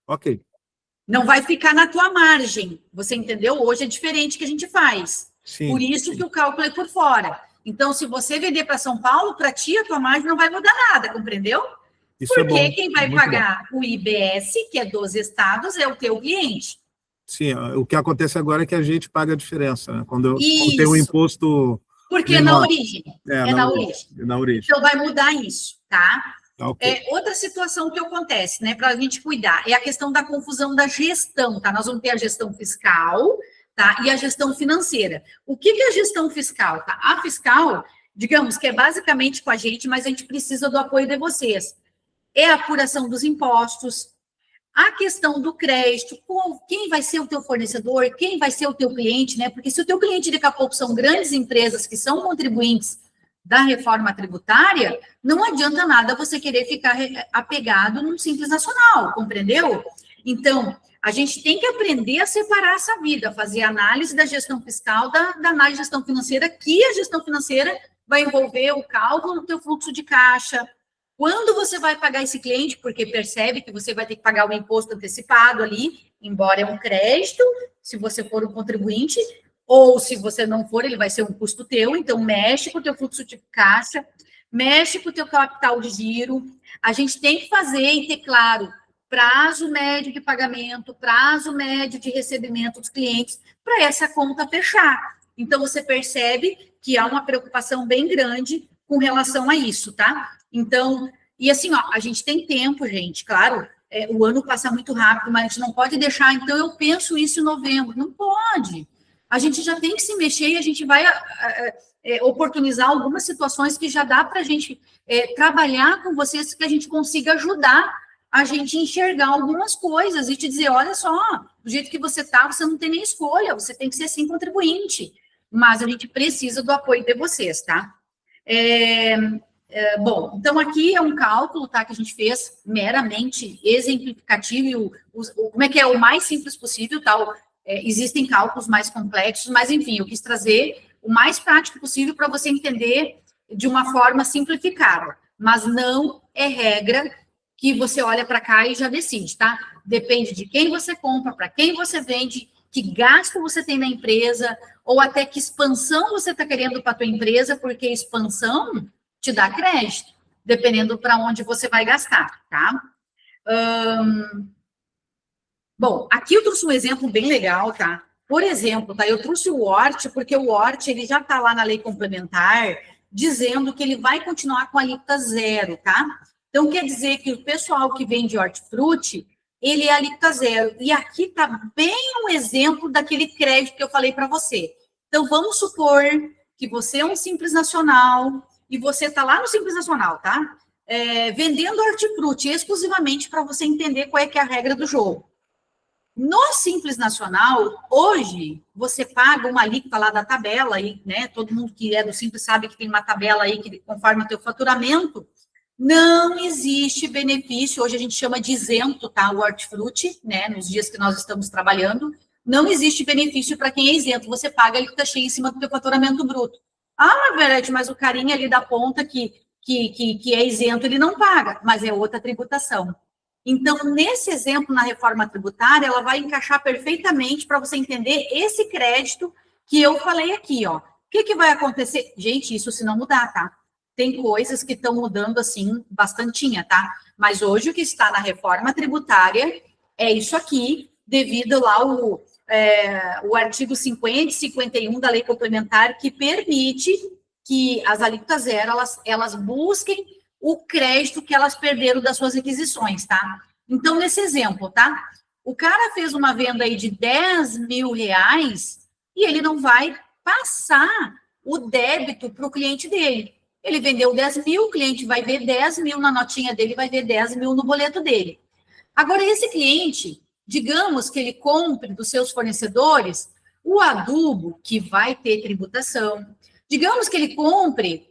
Ok. Não vai ficar na tua margem, você entendeu? Hoje é diferente que a gente faz. Sim, por isso que o cálculo é por fora. Então, se você vender para São Paulo, para ti, a tua margem não vai mudar nada, compreendeu? Isso porque é bom, quem vai pagar o IBS, que é dos estados, é o teu cliente. Sim, o que acontece agora é que a gente paga a diferença, né? Quando tem o imposto... Porque é na origem. É na origem. Então, vai mudar isso, tá? Okay. Outra situação que acontece, né, para a gente cuidar, é a questão da confusão da gestão, tá? Nós vamos ter a gestão fiscal, tá? E a gestão financeira. O que é a gestão fiscal, tá? A fiscal, digamos que é basicamente com a gente, mas a gente precisa do apoio de vocês. É a apuração dos impostos, a questão do crédito, quem vai ser o teu fornecedor, quem vai ser o teu cliente, né? Porque se o teu cliente daqui a pouco são grandes empresas que são contribuintes da reforma tributária, não adianta nada você querer ficar apegado num Simples Nacional, compreendeu? Então, a gente tem que aprender a separar essa vida, fazer análise da gestão fiscal da análise de gestão financeira, que a gestão financeira vai envolver o cálculo do teu fluxo de caixa, Quando você vai pagar esse cliente, porque percebe que você vai ter que pagar o imposto antecipado ali, embora é um crédito, se você for um contribuinte, ou se você não for, ele vai ser um custo teu, então mexe com o teu fluxo de caixa, mexe com o teu capital de giro. A gente tem que fazer e ter claro prazo médio de pagamento, prazo médio de recebimento dos clientes, para essa conta fechar. Então, você percebe que há uma preocupação bem grande com relação a isso, tá? Então, e assim, ó, a gente tem tempo, gente, claro, o ano passa muito rápido, mas a gente não pode deixar, então eu penso isso em novembro, não pode. A gente já tem que se mexer e a gente vai oportunizar algumas situações que já dá para a gente trabalhar com vocês, que a gente consiga ajudar a gente enxergar algumas coisas e te dizer, olha só, do jeito que você está, você não tem nem escolha, você tem que ser sim contribuinte, mas a gente precisa do apoio de vocês, tá? Bom, então aqui é um cálculo, tá, que a gente fez meramente exemplificativo, como é que é o mais simples possível, tá? Existem cálculos mais complexos, mas enfim, eu quis trazer o mais prático possível para você entender de uma forma simplificada, mas não é regra que você olha para cá e já decide, tá? Depende de quem você compra, para quem você vende, que gasto você tem na empresa, ou até que expansão você está querendo para a tua empresa, porque expansão te dá crédito, dependendo para onde você vai gastar, tá? Bom, aqui eu trouxe um exemplo bem legal, tá? Por exemplo, tá? Eu trouxe o Hort, porque o Hort, ele já está lá na lei complementar, dizendo que ele vai continuar com a alíquota zero, tá? Então, quer dizer que o pessoal que vende hortifruti, ele é alíquota zero. E aqui está bem um exemplo daquele crédito que eu falei para você. Então, vamos supor que você é um Simples Nacional e você está lá no Simples Nacional, tá? Vendendo hortifruti exclusivamente para você entender qual é que é a regra do jogo. No Simples Nacional, hoje, você paga uma alíquota lá da tabela, aí, né? Todo mundo que é do Simples sabe que tem uma tabela aí que conforme o teu faturamento. Não existe benefício, hoje a gente chama de isento, tá? O hortifruti, né? Nos dias que nós estamos trabalhando, não existe benefício para quem é isento. Você paga a alíquota cheia em cima do teu faturamento bruto. Ah, Margarete, mas o carinha ali da ponta que é isento, ele não paga, mas é outra tributação. Então, nesse exemplo, na reforma tributária, ela vai encaixar perfeitamente para você entender esse crédito que eu falei aqui, ó. O que vai acontecer? Gente, isso se não mudar, tá? Tem coisas que estão mudando, assim, bastantinha, tá? Mas hoje o que está na reforma tributária é isso aqui, devido lá o artigo 50 e 51 da lei complementar, que permite que as alíquotas zero, elas busquem o crédito que elas perderam das suas aquisições, tá? Então, nesse exemplo, tá? O cara fez uma venda aí de 10 mil reais e ele não vai passar o débito para o cliente dele. Ele vendeu 10 mil, o cliente vai ver 10 mil na notinha dele, vai ver 10 mil no boleto dele. Agora, esse cliente, digamos que ele compre dos seus fornecedores o adubo, que vai ter tributação. Digamos que ele compre,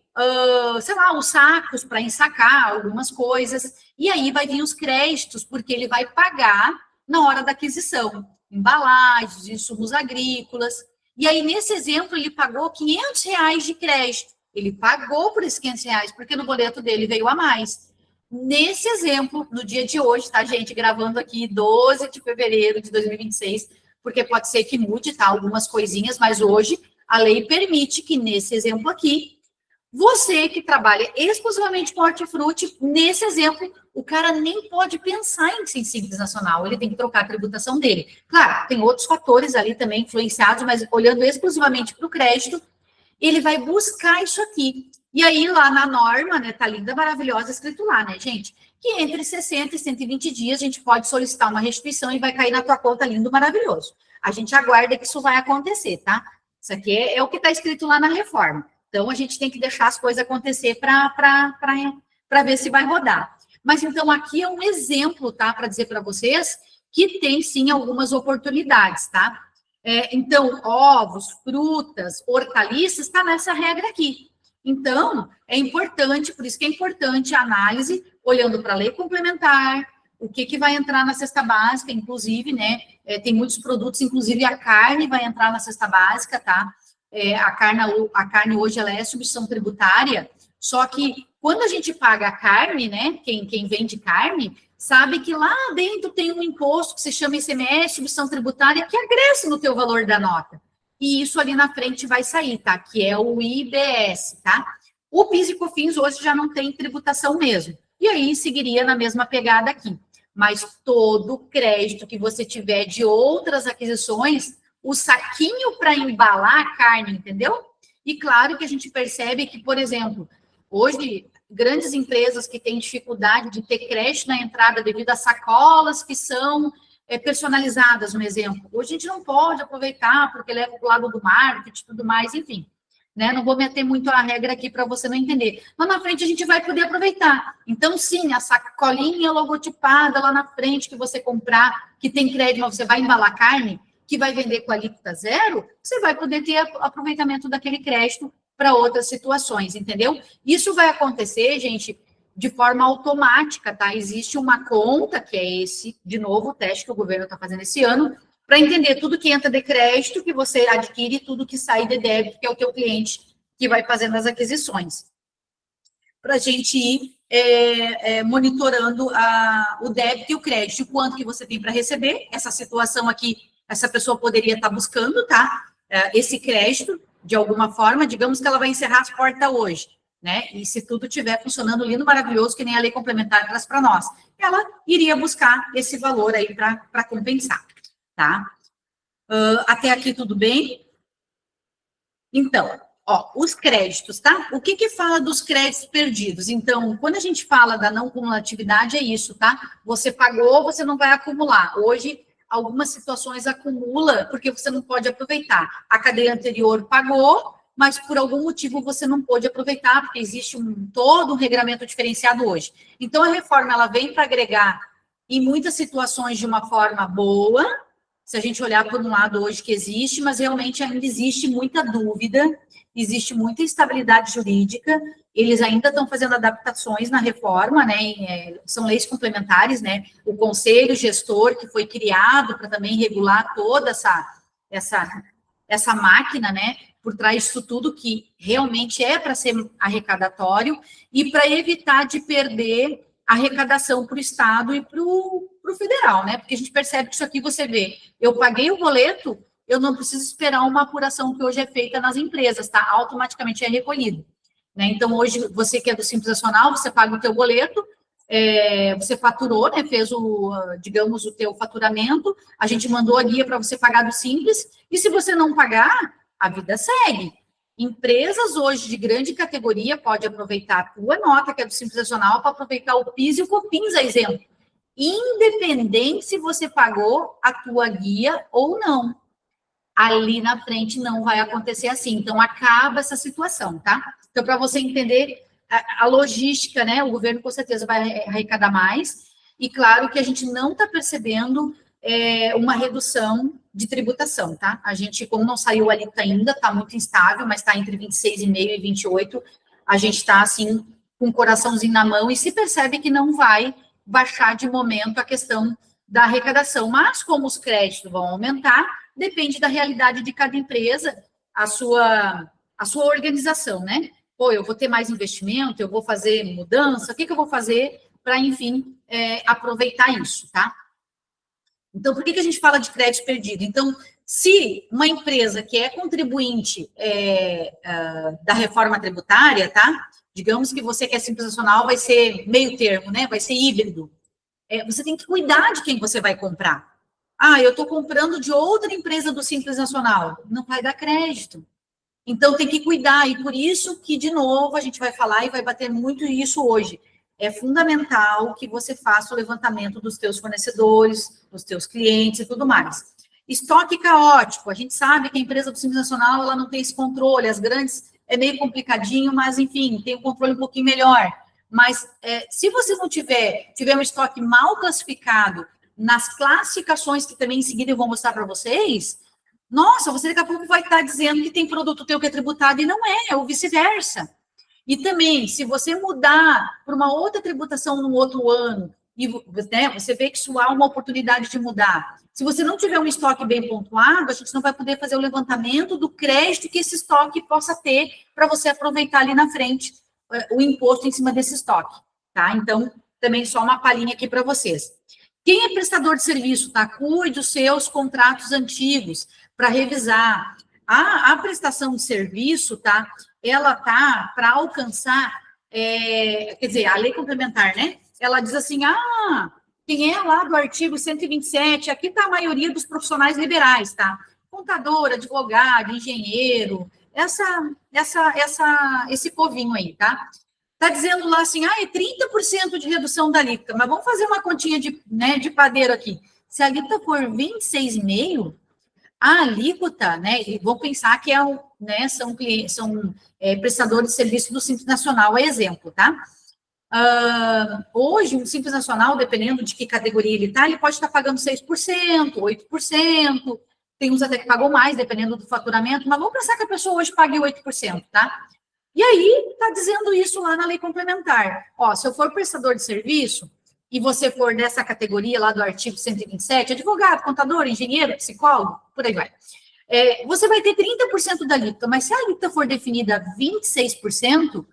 sei lá, os sacos para ensacar algumas coisas, e aí vai vir os créditos, porque ele vai pagar na hora da aquisição. Embalagens, insumos agrícolas. E aí, nesse exemplo, ele pagou R$500 de crédito. Ele pagou por esses R$500, porque no boleto dele veio a mais. Nesse exemplo, no dia de hoje, tá, gente? Gravando aqui 12 de fevereiro de 2026, porque pode ser que mude, tá? Algumas coisinhas, mas hoje a lei permite que, nesse exemplo aqui, você que trabalha exclusivamente com hortifruti, nesse exemplo, o cara nem pode pensar em ser Simples Nacional, ele tem que trocar a tributação dele. Claro, tem outros fatores ali também influenciados, mas olhando exclusivamente para o crédito, ele vai buscar isso aqui. E aí, lá na norma, né, tá linda, maravilhosa, escrito lá, né, gente? Que entre 60 e 120 dias a gente pode solicitar uma restituição e vai cair na tua conta lindo, maravilhoso. A gente aguarda que isso vai acontecer, tá? Isso aqui é o que está escrito lá na reforma. Então, a gente tem que deixar as coisas acontecer para ver se vai rodar. Mas, então, aqui é um exemplo, tá? Para dizer para vocês que tem, sim, algumas oportunidades, tá? Então, ovos, frutas, hortaliças, está nessa regra aqui. Então, é importante, por isso que é importante a análise, olhando para a lei complementar, o que vai entrar na cesta básica, inclusive, né? Tem muitos produtos, inclusive a carne vai entrar na cesta básica, tá? A carne hoje, ela é substituição tributária, só que Quando a gente paga a carne, né, quem vende carne, sabe que lá dentro tem um imposto que se chama ICMS, substituição tributária, que acresce no teu valor da nota. E isso ali na frente vai sair, tá? Que é o IBS, tá? O PIS e COFINS hoje já não tem tributação mesmo. E aí seguiria na mesma pegada aqui. Mas todo crédito que você tiver de outras aquisições, o saquinho para embalar a carne, entendeu? E claro que a gente percebe que, por exemplo, hoje, grandes empresas que têm dificuldade de ter crédito na entrada devido a sacolas que são personalizadas, um exemplo. Hoje a gente não pode aproveitar porque leva para o lado do marketing e tudo mais, enfim. Né? Não vou meter muito a regra aqui para você não entender. Lá na frente a gente vai poder aproveitar. Então, sim, a sacolinha logotipada lá na frente que você comprar, que tem crédito, mas você vai embalar carne, que vai vender com alíquota zero, você vai poder ter aproveitamento daquele crédito para outras situações, entendeu? Isso vai acontecer, gente, de forma automática, tá? Existe uma conta, que é esse, de novo, o teste que o governo está fazendo esse ano, para entender tudo que entra de crédito que você adquire e tudo que sai de débito, que é o teu cliente que vai fazendo as aquisições. Para a gente ir monitorando o débito e o crédito, o quanto que você tem para receber. Essa situação aqui, essa pessoa poderia estar buscando, tá? Esse crédito, de alguma forma, digamos que ela vai encerrar as portas hoje, né? E se tudo estiver funcionando lindo, maravilhoso, que nem a lei complementar traz para nós, ela iria buscar esse valor aí para compensar, tá? Até aqui tudo bem? Então, ó, os créditos, tá? O que fala dos créditos perdidos? Então, quando a gente fala da não cumulatividade, é isso, tá? Você pagou, você não vai acumular. Hoje, algumas situações acumula porque você não pode aproveitar. A cadeia anterior pagou, mas por algum motivo você não pôde aproveitar, porque existe todo um regramento diferenciado hoje. Então, a reforma, ela vem para agregar em muitas situações de uma forma boa, se a gente olhar por um lado hoje que existe, mas realmente ainda existe muita dúvida, existe muita instabilidade jurídica, eles ainda estão fazendo adaptações na reforma, né, são leis complementares, né, o conselho gestor que foi criado para também regular toda essa máquina, né, por trás disso tudo que realmente é para ser arrecadatório e para evitar de perder a arrecadação para o Estado e para o federal, né? Porque a gente percebe que isso aqui você vê, eu paguei o boleto, eu não preciso esperar uma apuração que hoje é feita nas empresas, tá? Automaticamente é recolhido. Né? Então, hoje, você que é do Simples Nacional, você paga o teu boleto, você faturou, né? Fez digamos, o teu faturamento, a gente mandou a guia para você pagar do Simples, e se você não pagar, a vida segue. Empresas hoje de grande categoria podem aproveitar a tua nota, que é do Simples Nacional, para aproveitar o PIS e o COFINS, a exemplo. Independente se você pagou a tua guia ou não. Ali na frente não vai acontecer assim. Então, acaba essa situação, tá? Então, para você entender a logística, né? O governo, com certeza, vai arrecadar mais. E, claro, que a gente não está percebendo uma redução de tributação, tá? A gente, como não saiu a alíquota ainda, está muito instável, mas está entre 26,5% e 28%. A gente está, assim, com o coraçãozinho na mão e se percebe que não vai baixar de momento a questão da arrecadação. Mas, como os créditos vão aumentar, depende da realidade de cada empresa, a sua organização, né? Pô, eu vou ter mais investimento, eu vou fazer mudança, o que eu vou fazer para, enfim, aproveitar isso, tá? Então, por que a gente fala de crédito perdido? Então, se uma empresa que é contribuinte da reforma tributária, tá? Digamos que você que é Simples Nacional vai ser meio termo, né? Vai ser híbrido. Você tem que cuidar de quem você vai comprar. Ah, eu estou comprando de outra empresa do Simples Nacional. Não vai dar crédito. Então, tem que cuidar. E por isso que, de novo, a gente vai falar e vai bater muito isso hoje. É fundamental que você faça o levantamento dos teus fornecedores, dos teus clientes e tudo mais. Estoque caótico. A gente sabe que a empresa do Simples Nacional ela não tem esse controle. As grandes é meio complicadinho, mas, enfim, tem um controle um pouquinho melhor. Mas, se você não tiver um estoque mal classificado nas classificações que também em seguida eu vou mostrar para vocês, nossa, você daqui a pouco vai estar dizendo que tem produto teu que é tributado e não é ou vice-versa. E também, se você mudar para uma outra tributação no outro ano, e né, você vê que isso há uma oportunidade de mudar. Se você não tiver um estoque bem pontuado, a gente não vai poder fazer o levantamento do crédito que esse estoque possa ter para você aproveitar ali na frente o imposto em cima desse estoque, tá? Então, também só uma palhinha aqui para vocês. Quem é prestador de serviço, tá? Cuide dos seus contratos antigos para revisar. A prestação de serviço, tá? Ela tá para alcançar, quer dizer, a lei complementar, né? Ela diz assim, quem é lá do artigo 127, aqui está a maioria dos profissionais liberais, tá? Contador, advogado, engenheiro, esse povinho aí, tá? Está dizendo lá assim, é 30% de redução da alíquota, mas vamos fazer uma continha de padeiro aqui. Se a alíquota for 26,5%, a alíquota, né, e vou pensar que são prestadores de serviço do Simples Nacional, é exemplo, tá? Hoje, um Simples Nacional, dependendo de que categoria ele está, ele pode estar pagando 6%, 8%, tem uns até que pagam mais, dependendo do faturamento, mas vamos pensar que a pessoa hoje pague 8%, tá? E aí, está dizendo isso lá na lei complementar. Se eu for prestador de serviço, e você for dessa categoria lá do artigo 127, advogado, contador, engenheiro, psicólogo, por aí vai, você vai ter 30% da alíquota, mas se a alíquota for definida 26%,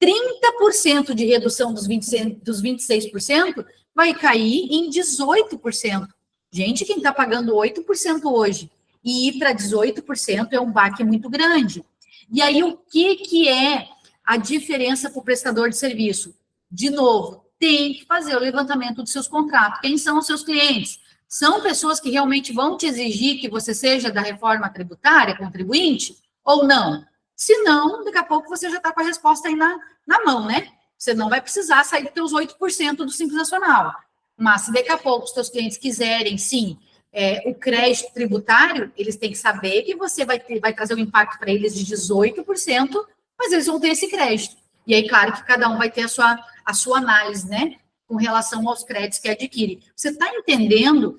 30% de redução dos 26% vai cair em 18%. Gente, quem está pagando 8% hoje e ir para 18% é um baque muito grande. E aí, o que é a diferença para o prestador de serviço? De novo, tem que fazer o levantamento dos seus contratos. Quem são os seus clientes? São pessoas que realmente vão te exigir que você seja da reforma tributária, contribuinte, ou não? Se não, daqui a pouco você já está com a resposta aí na mão, né? Você não vai precisar sair dos teus 8% do Simples Nacional. Mas se daqui a pouco os teus clientes quiserem, sim, o crédito tributário, eles têm que saber que você vai trazer um impacto para eles de 18%, mas eles vão ter esse crédito. E aí, claro que cada um vai ter a sua análise, né? Com relação aos créditos que adquire. Você está entendendo?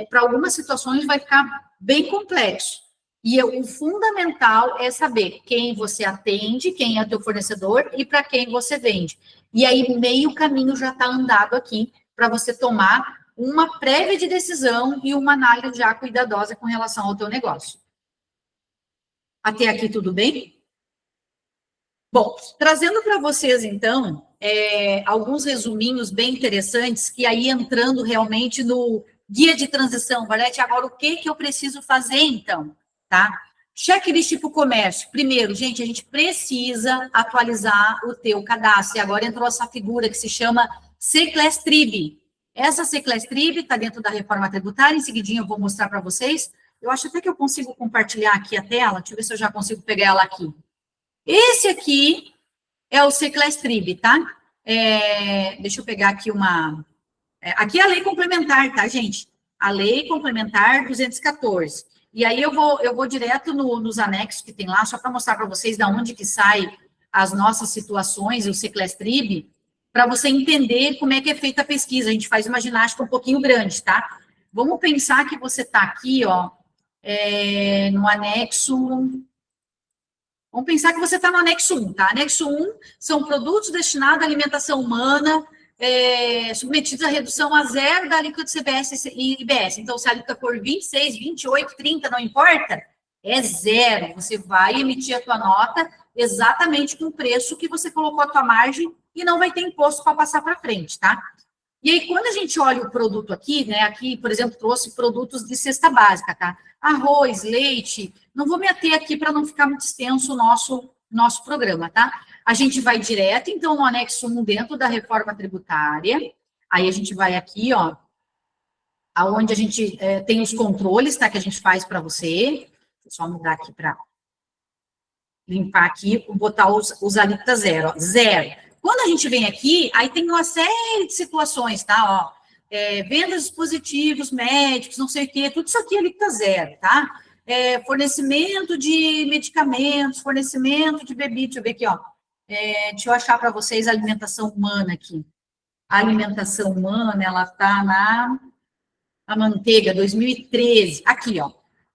Para algumas situações vai ficar bem complexo. E o fundamental é saber quem você atende, quem é o teu fornecedor e para quem você vende. E aí, meio caminho já está andado aqui para você tomar uma prévia de decisão e uma análise já cuidadosa com relação ao teu negócio. Até aqui tudo bem? Bom, trazendo para vocês, então, alguns resuminhos bem interessantes, e aí entrando realmente no guia de transição, Valete, agora o que eu preciso fazer, então, tá? Checklist para o comércio. Primeiro, gente, a gente precisa atualizar o teu cadastro, e agora entrou essa figura que se chama Seclestrib. Essa Seclestrib está dentro da reforma tributária, em seguidinho eu vou mostrar para vocês. Eu acho até que eu consigo compartilhar aqui a tela, deixa eu ver se eu já consigo pegar ela aqui. Esse aqui é o Seclestrib, tá? Deixa eu pegar aqui aqui é a lei complementar, tá, gente? A lei complementar 214. E aí eu vou direto nos anexos que tem lá, só para mostrar para vocês de onde que sai as nossas situações, o Seclestrib, para você entender como é que é feita a pesquisa. A gente faz uma ginástica um pouquinho grande, tá? Vamos pensar que você está aqui, no anexo... Vamos pensar que você está no anexo 1, tá? Anexo 1 são produtos destinados à alimentação humana, submetidos à redução a zero da alíquota de CBS e IBS. Então, se a alíquota for 26, 28, 30, não importa, é zero. Você vai emitir a tua nota exatamente com o preço que você colocou a tua margem e não vai ter imposto para passar para frente, tá? E aí, quando a gente olha o produto aqui, né? Aqui, por exemplo, trouxe produtos de cesta básica, tá? Arroz, leite. Não vou me ater aqui para não ficar muito extenso o nosso programa, tá? A gente vai direto, então, no anexo 1, dentro da reforma tributária. Aí a gente vai aqui, aonde a gente tem os controles, tá? Que a gente faz para você. Vou só mudar aqui para limpar aqui, botar os alíquotas zero, zero. Quando a gente vem aqui, aí tem uma série de situações, tá? Vendas de dispositivos médicos, não sei o quê, tudo isso aqui é alíquota zero, tá? Fornecimento de medicamentos, fornecimento de bebida, deixa eu ver aqui, deixa eu achar para vocês a alimentação humana aqui. A alimentação humana, ela tá na manteiga, 2013, aqui,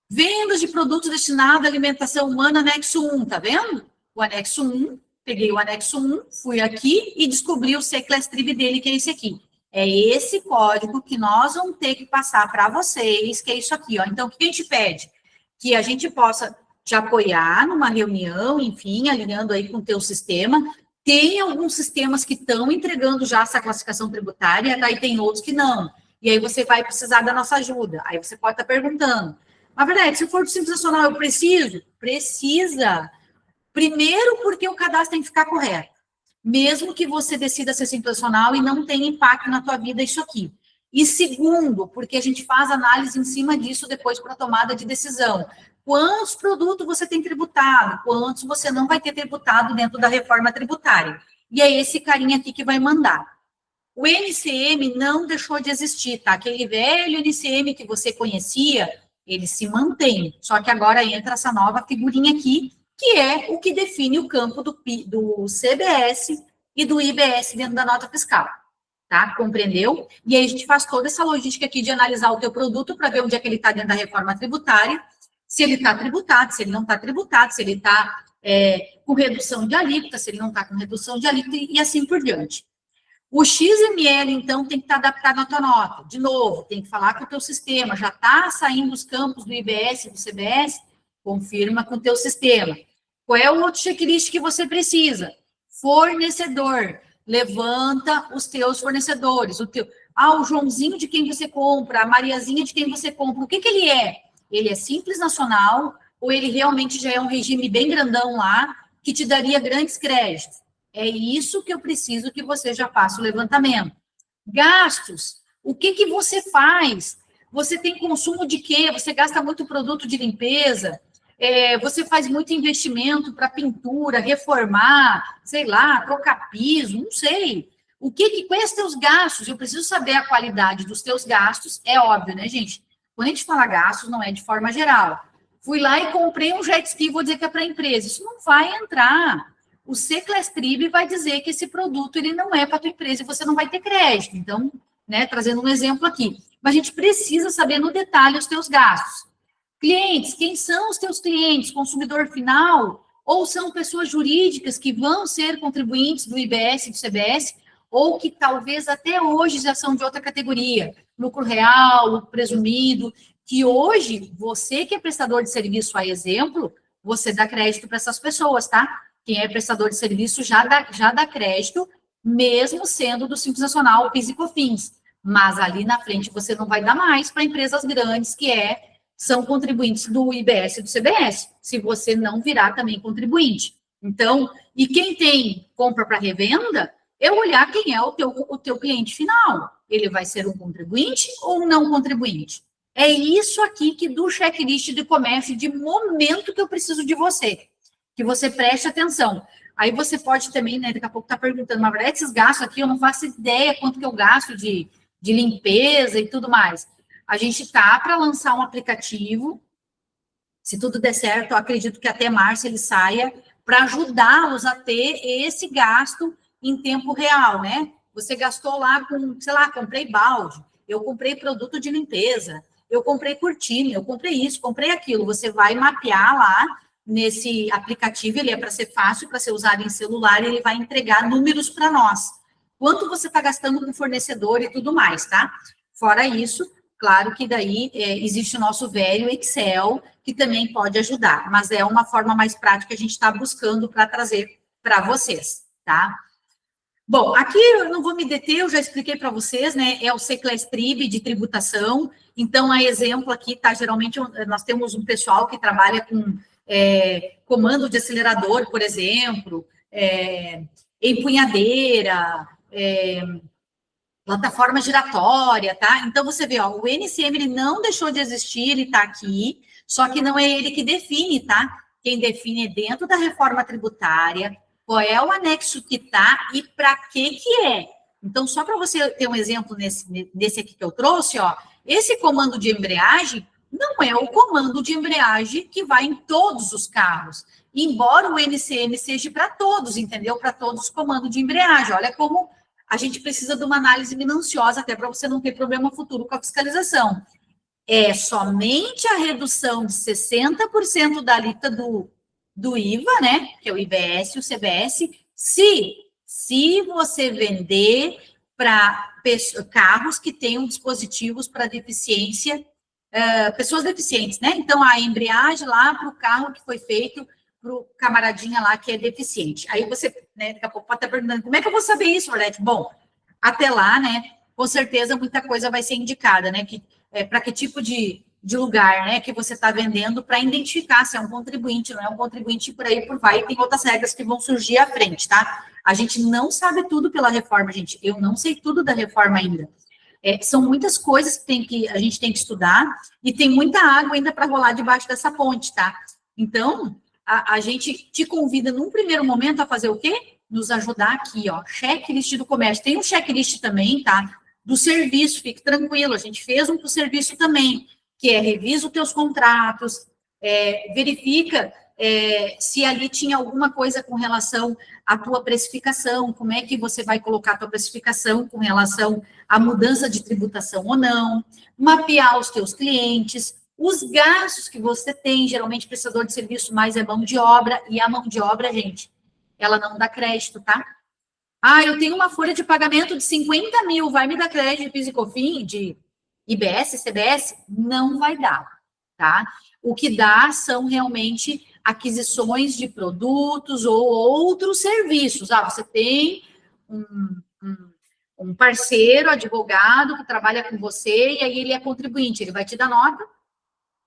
Vendas de produtos destinados à alimentação humana, anexo 1, tá vendo? O anexo 1, peguei o anexo 1, fui aqui e descobri o Seclestrib dele, que é esse aqui. É esse código que nós vamos ter que passar para vocês, que é isso aqui, Então, o que a gente pede? Que a gente possa te apoiar numa reunião, enfim, alinhando aí com o teu sistema, Tem alguns sistemas que estão entregando já essa classificação tributária, daí tem outros que não. E aí você vai precisar da nossa ajuda. Aí você pode estar perguntando, na verdade, se for do Simples Nacional, eu preciso? Precisa. Primeiro, porque o cadastro tem que ficar correto. Mesmo que você decida ser Simples Nacional e não tenha impacto na tua vida isso aqui. E segundo, porque a gente faz análise em cima disso depois para a tomada de decisão. Quantos produtos você tem tributado? Quantos você não vai ter tributado dentro da reforma tributária? E é esse carinha aqui que vai mandar. O NCM não deixou de existir, tá? Aquele velho NCM que você conhecia, ele se mantém. Só que agora entra essa nova figurinha aqui, que é o que define o campo do CBS e do IBS dentro da nota fiscal. Tá? Compreendeu? E aí a gente faz toda essa logística aqui de analisar o teu produto para ver onde é que ele está dentro da reforma tributária, se ele está tributado, se ele não está tributado, se ele está com redução de alíquota, se ele não está com redução de alíquota e assim por diante. O XML, então, tem que estar adaptado na tua nota. De novo, tem que falar com o teu sistema. Já está saindo os campos do IBS e do CBS? Confirma com o teu sistema. Qual é o outro checklist que você precisa? Fornecedor. Levanta os teus fornecedores. O Joãozinho de quem você compra, a Mariazinha de quem você compra. O que ele é? Ele é Simples Nacional ou ele realmente já é um regime bem grandão lá que te daria grandes créditos? É isso que eu preciso que você já faça o levantamento. Gastos. O que você faz? Você tem consumo de quê? Você gasta muito produto de limpeza? Você faz muito investimento para pintura, reformar, sei lá, trocar piso, não sei. Quais são os teus gastos? Eu preciso saber a qualidade dos teus gastos. É óbvio, né, gente? Quando a gente fala gastos, não é de forma geral. Fui lá e comprei um jet ski, vou dizer que é para a empresa. Isso não vai entrar. O Seclastrib vai dizer que esse produto ele não é para a tua empresa e você não vai ter crédito. Então, né, trazendo um exemplo aqui. Mas a gente precisa saber no detalhe os teus gastos. Clientes, quem são os teus clientes? Consumidor final? Ou são pessoas jurídicas que vão ser contribuintes do IBS e do CBS? Ou que talvez até hoje já são de outra categoria? Lucro real, lucro presumido, que hoje, você que é prestador de serviço, a exemplo, você dá crédito para essas pessoas, tá? Quem é prestador de serviço já dá crédito, mesmo sendo do Simples Nacional, PIS e COFINS. Mas ali na frente você não vai dar mais para empresas grandes que são contribuintes do IBS e do CBS, se você não virar também contribuinte. Então, e quem compra para revenda, é olhar quem é o teu cliente final. Ele vai ser um contribuinte ou um não contribuinte? É isso aqui que do checklist de comércio de momento que eu preciso de você. Que você preste atenção. Aí você pode também, né, daqui a pouco estar perguntando, na verdade, esses gastos aqui, eu não faço ideia quanto que eu gasto de limpeza e tudo mais. A gente está para lançar um aplicativo, se tudo der certo, eu acredito que até março ele saia, para ajudá-los a ter esse gasto em tempo real, né? Você gastou lá com, sei lá, comprei balde, eu comprei produto de limpeza, eu comprei cortina, eu comprei isso, comprei aquilo. Você vai mapear lá nesse aplicativo, ele é para ser fácil, para ser usado em celular, ele vai entregar números para nós. Quanto você está gastando com fornecedor e tudo mais, tá? Fora isso, claro que daí existe o nosso velho Excel, que também pode ajudar, mas é uma forma mais prática que a gente está buscando para trazer para vocês, tá? Bom, aqui eu não vou me deter, eu já expliquei para vocês, né? É o Seclastrib de tributação. Então, a exemplo aqui, tá? Geralmente nós temos um pessoal que trabalha com comando de acelerador, por exemplo, empunhadeira, plataforma giratória, tá? Então, você vê, ó, o NCM ele não deixou de existir, ele está aqui, só que não é ele que define, tá? Quem define é dentro da reforma tributária, qual é o anexo que está e para que é. Então, só para você ter um exemplo nesse aqui que eu trouxe, ó, esse comando de embreagem não é o comando de embreagem que vai em todos os carros, embora o NCM seja para todos, entendeu? Para todos os comandos de embreagem. Olha como a gente precisa de uma análise minuciosa até para você não ter problema futuro com a fiscalização. É somente a redução de 60% da alíquota do IVA, né, que é o IBS e o CBS, se você vender para carros que tenham dispositivos para deficiência, pessoas deficientes, né? Então, a embreagem lá para o carro que foi feito o camaradinha lá que é deficiente. Aí você, né, daqui a pouco pode estar perguntando, como é que eu vou saber isso, Arlete? Bom, até lá, né, com certeza muita coisa vai ser indicada, né, para que tipo de lugar, né, que você está vendendo, para identificar se é um contribuinte, não é um contribuinte, por aí por vai, e tem outras regras que vão surgir à frente, tá? A gente não sabe tudo pela reforma, gente, eu não sei tudo da reforma ainda. São muitas coisas que a gente tem que estudar, e tem muita água ainda para rolar debaixo dessa ponte, tá? Então, a gente te convida, num primeiro momento, a fazer o quê? Nos ajudar aqui, ó, checklist do comércio. Tem um checklist também, tá? Do serviço, fique tranquilo, a gente fez um para o serviço também, que é revisa os teus contratos, verifica se ali tinha alguma coisa com relação à tua precificação, como é que você vai colocar a tua precificação com relação à mudança de tributação ou não, mapear os teus clientes, os gastos que você tem, geralmente prestador de serviço mais é mão de obra, e a mão de obra, gente, ela não dá crédito, tá? Ah, eu tenho uma folha de pagamento de 50 mil, vai me dar crédito de PIS e COFINS, de IBS, CBS? Não vai dar, tá? O que dá são realmente aquisições de produtos ou outros serviços. Ah, você tem um parceiro, advogado, que trabalha com você, e aí ele é contribuinte, ele vai te dar nota,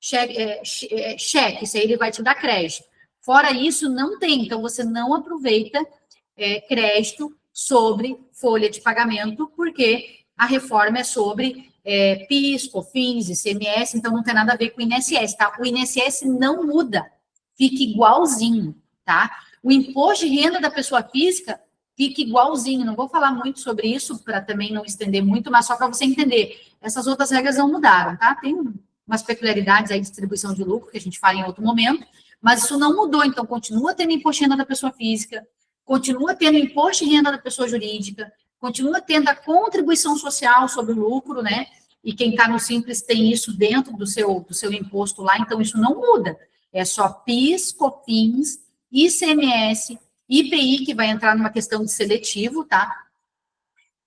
cheque, isso aí ele vai te dar crédito. Fora isso, não tem, então você não aproveita crédito sobre folha de pagamento, porque a reforma é sobre PIS, COFINS, ICMS, então não tem nada a ver com o INSS, tá? O INSS não muda, fica igualzinho, tá? O imposto de renda da pessoa física fica igualzinho, não vou falar muito sobre isso, para também não estender muito, mas só para você entender, essas outras regras não mudaram, tá? Tem umas peculiaridades aí de distribuição de lucro, que a gente fala em outro momento, mas isso não mudou, então continua tendo imposto de renda da pessoa física, continua tendo imposto de renda da pessoa jurídica, continua tendo a contribuição social sobre o lucro, né? E quem está no Simples tem isso dentro do seu imposto lá, então isso não muda. É só PIS, COFINS, ICMS, IPI, que vai entrar numa questão de seletivo, tá?